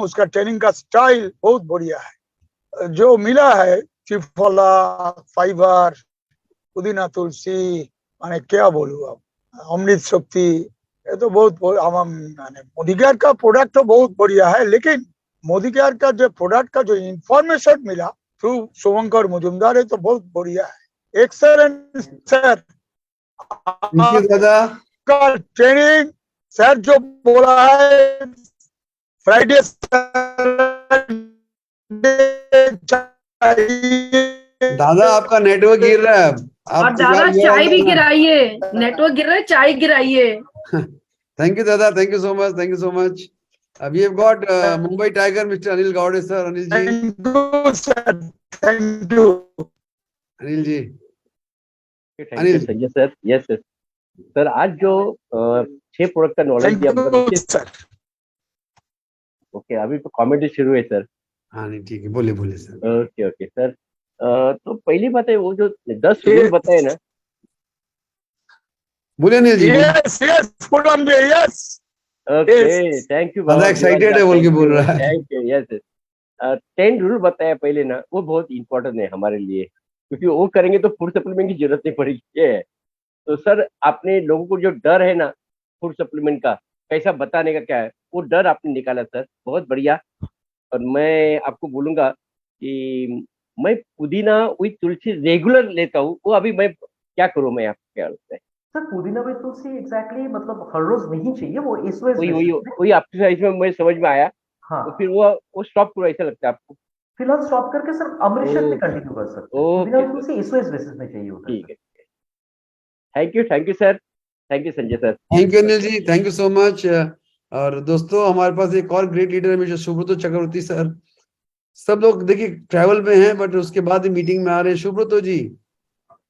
उसका ट्रेनिंग का स्टाइल बहुत बढ़िया है. जो मिला है त्रिफला, फाइबर, पुदीना, तुलसी, माने क्या बोलूं अब, अमृत शक्ति, ये तो बहुत मोदी केयर का प्रोडक्ट तो बहुत बढ़िया है. लेकिन मोदी केयर का जो प्रोडक्ट का जो इंफॉर्मेशन मिला थ्रू शुभंकर मुजुमदार है तो बहुत बढ़िया है. Excellent sir.
दादा.
का ट्रेनिंग सर जो बोला है फ्राइडे
दादा आपका नेटवर्क गिर रहा है.
और दादा चाय भी गिराइए, नेटवर्क गिर रहा है, चाय गिराइए.
Thank you दादा, thank you so much. We have got Mumbai Tiger, Mr. Anil Gowde sir. Anil ji.
Thank you sir. Thank you.
Anil ji.
Thank you Sanjay sir. Yes sir. Sir आज जो 6 प्रोडक्ट का नॉलेज दिया
Thank you sir.
ओके, अभी तो कॉमेडी शुरू है सर.
हाँ नहीं ठीक है, बोले सर.
Okay sir. तो पहली बात है वो जो 10 रूल बताए ना.
बोले Anil ji.
Yes, put on me, yes.
Okay, thank you.
दादा एक्साइटेड है बोल के बोल रहा है.
Thank you. यस. 10 रूल बताया पहले ना, वो बहुत इंपॉर्टेंट है हमारे लिए, क्योंकि वो करेंगे तो फूड सप्लीमेंट की जरूरत नहीं पड़ेगी. ये तो सर आपने लोगों को जो डर है ना फूड सप्लीमेंट का, कैसा बताने का क्या है, वो डर आपने निकाला सर, बहुत बढ़िया. और मैं आपको बोलूंगा कि मैं पुदीना विद तुलसी रेगुलर लेता हूँ. वो अभी मैं क्या करूँ, मैं आपको क्या लगता है
सर? पुदीना विद तुलसी एग्जैक्टली मतलब हर रोज नहीं चाहिए, वो एसओएस
वही आपके साइज में मुझे समझ में आया.
हाँ.
तो फिर वो स्टॉप करो, ऐसा लगता है आपको?
फिलहाल स्टॉप करके सर अमृतसर में कंटिन्यू कर सकते हैं. पुदीना विद तुलसी एसओएस बेसिस में चाहिए होता है.
ठीक है. Thank you sir. Thank you Sanjay sir.
Thank you Anil ji, thank you so much. और दोस्तों हमारे पास एक और ग्रेट लीडर है मिस्टर सुब्रतो चक्रवर्ती सर. सब लोग देखिए ट्रैवल में हैं, बट उसके बाद ही मीटिंग में आ रहे हैं. सुब्रतो जी,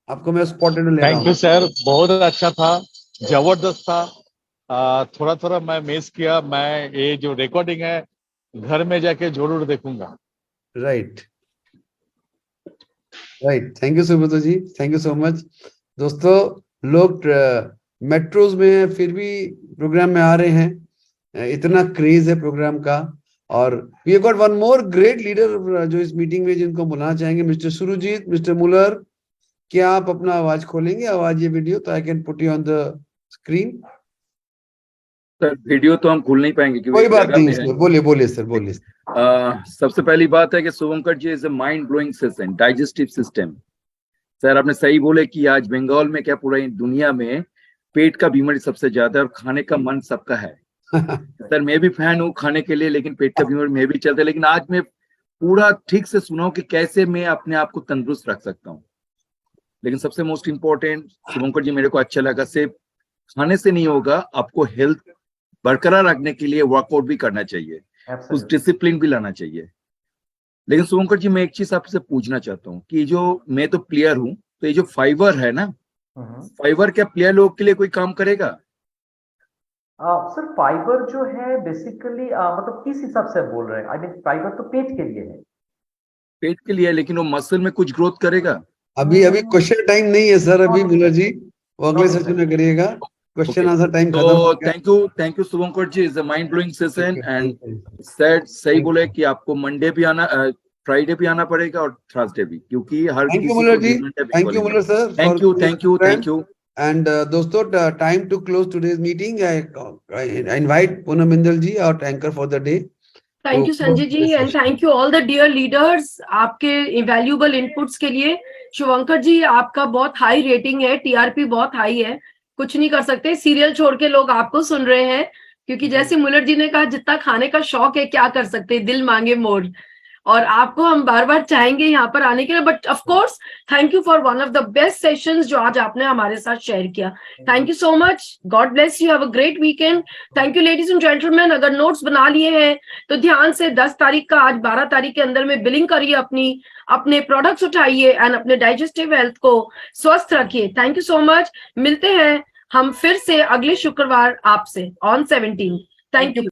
आपको मैं स्पॉटेड ले रहा हूं.
Thank you sir. बहुत अच्छा था, जबरदस्त था. थोड़ा मैं मिस किया. मैं ये जो रिकॉर्डिंग है घर में जाके जरूर देखूंगा.
Right. Thank you Subrato ji, thank you so much. दोस्तों लोग मेट्रोज में हैं, फिर भी प्रोग्राम में आ रहे हैं. इतना क्रेज है प्रोग्राम का. और we have got one more great leader जो इस मीटिंग में, जिनको बुलाना चाहेंगे, मिस्टर सुरजीत, मिस्टर मुलर. क्या आप अपना आवाज खोलेंगे, आवाज ये वीडियो, तो I can put you on the screen.
Sir video तो हम खोल नहीं पाएंगे,
कोई बात नहीं, बोलिए सर, बोलिए.
सबसे पहली बात है कि Shubhankar ji is a mind blowing session, digestive system. Sir आपने सही बोले कि आज बंगाल में क्या पूरा दुनिया में पेट का बीमारी सबसे ज्यादा, और खाने का मन सबका है. सर मैं भी फैन हूँ खाने के लिए, लेकिन पेट का बीमारी में भी चलता है. लेकिन आज मैं पूरा ठीक से सुनाऊं कि कैसे मैं अपने आप को तंदुरुस्त रख सकता हूँ. लेकिन सबसे मोस्ट इम्पोर्टेंट शुभंकर जी मेरे को अच्छा लगा, सिर्फ खाने से नहीं होगा, आपको हेल्थ बरकरार रखने के लिए वर्कआउट भी करना चाहिए, कुछ डिसिप्लिन भी लाना चाहिए. लेकिन शुभंकर जी मैं एक चीज आपसे पूछना चाहता हूँ कि जो मैं तो प्लेयर हूँ, तो ये जो फाइबर है ना, फाइबर क्या प्लेयर लोग के लिए कोई काम करेगा?
सर फाइबर जो है बेसिकली मतलब किस हिसाब से बोल रहे हैं? आई मीन फाइबर तो पेट के लिए है.
पेट के लिए, लेकिन वो मसल में कुछ ग्रोथ करेगा?
अभी क्वेश्चन टाइम नहीं है सर अभी मुलर जी, वो अगले सेशन में करिएगा. क्वेश्चन आंसर टाइम खत्म हो गया.
Thank you Shubhankar ji, is a mind blowing session. And सही बोले कि आपको मंडे भी आना, फ्राइडे भी आना पड़ेगा और थर्सडे भी, क्योंकि हर
thank you Muller ji, thank you Muller sir,
thank you.
And दोस्तों, time to close today's meeting. I invite Poonam Mindal ji, our anchor for the day.
Thank you Sanjay ji, and thank you all the dear leaders आपके invaluable inputs के लिए. शुभंकर जी आपका बहुत हाई रेटिंग है, टीआरपी बहुत हाई है, कुछ नहीं कर सकते. सीरियल छोड़ के लोग आपको सुन रहे हैं, क्योंकि जैसे मुलर जी ने कहा जितना खाने का शौक है क्या कर सकते, दिल मांगे मोर. और आपको हम बार बार चाहेंगे यहाँ पर आने के लिए, but of course thank you for one of the best sessions जो आज आपने हमारे साथ शेयर किया. Thank you so much. God bless you. Have a great weekend. Thank you ladies and gentleman. अगर नोट्स बना लिए हैं तो ध्यान से 10 तारीख का आज 12 तारीख के अंदर में बिलिंग करिए, अपने प्रोडक्ट्स उठाइए एंड अपने डाइजेस्टिव हेल्थ को स्वस्थ रखिए. Thank you so much. मिलते हैं हम फिर से अगले शुक्रवार आपसे ऑन 17. Thank you.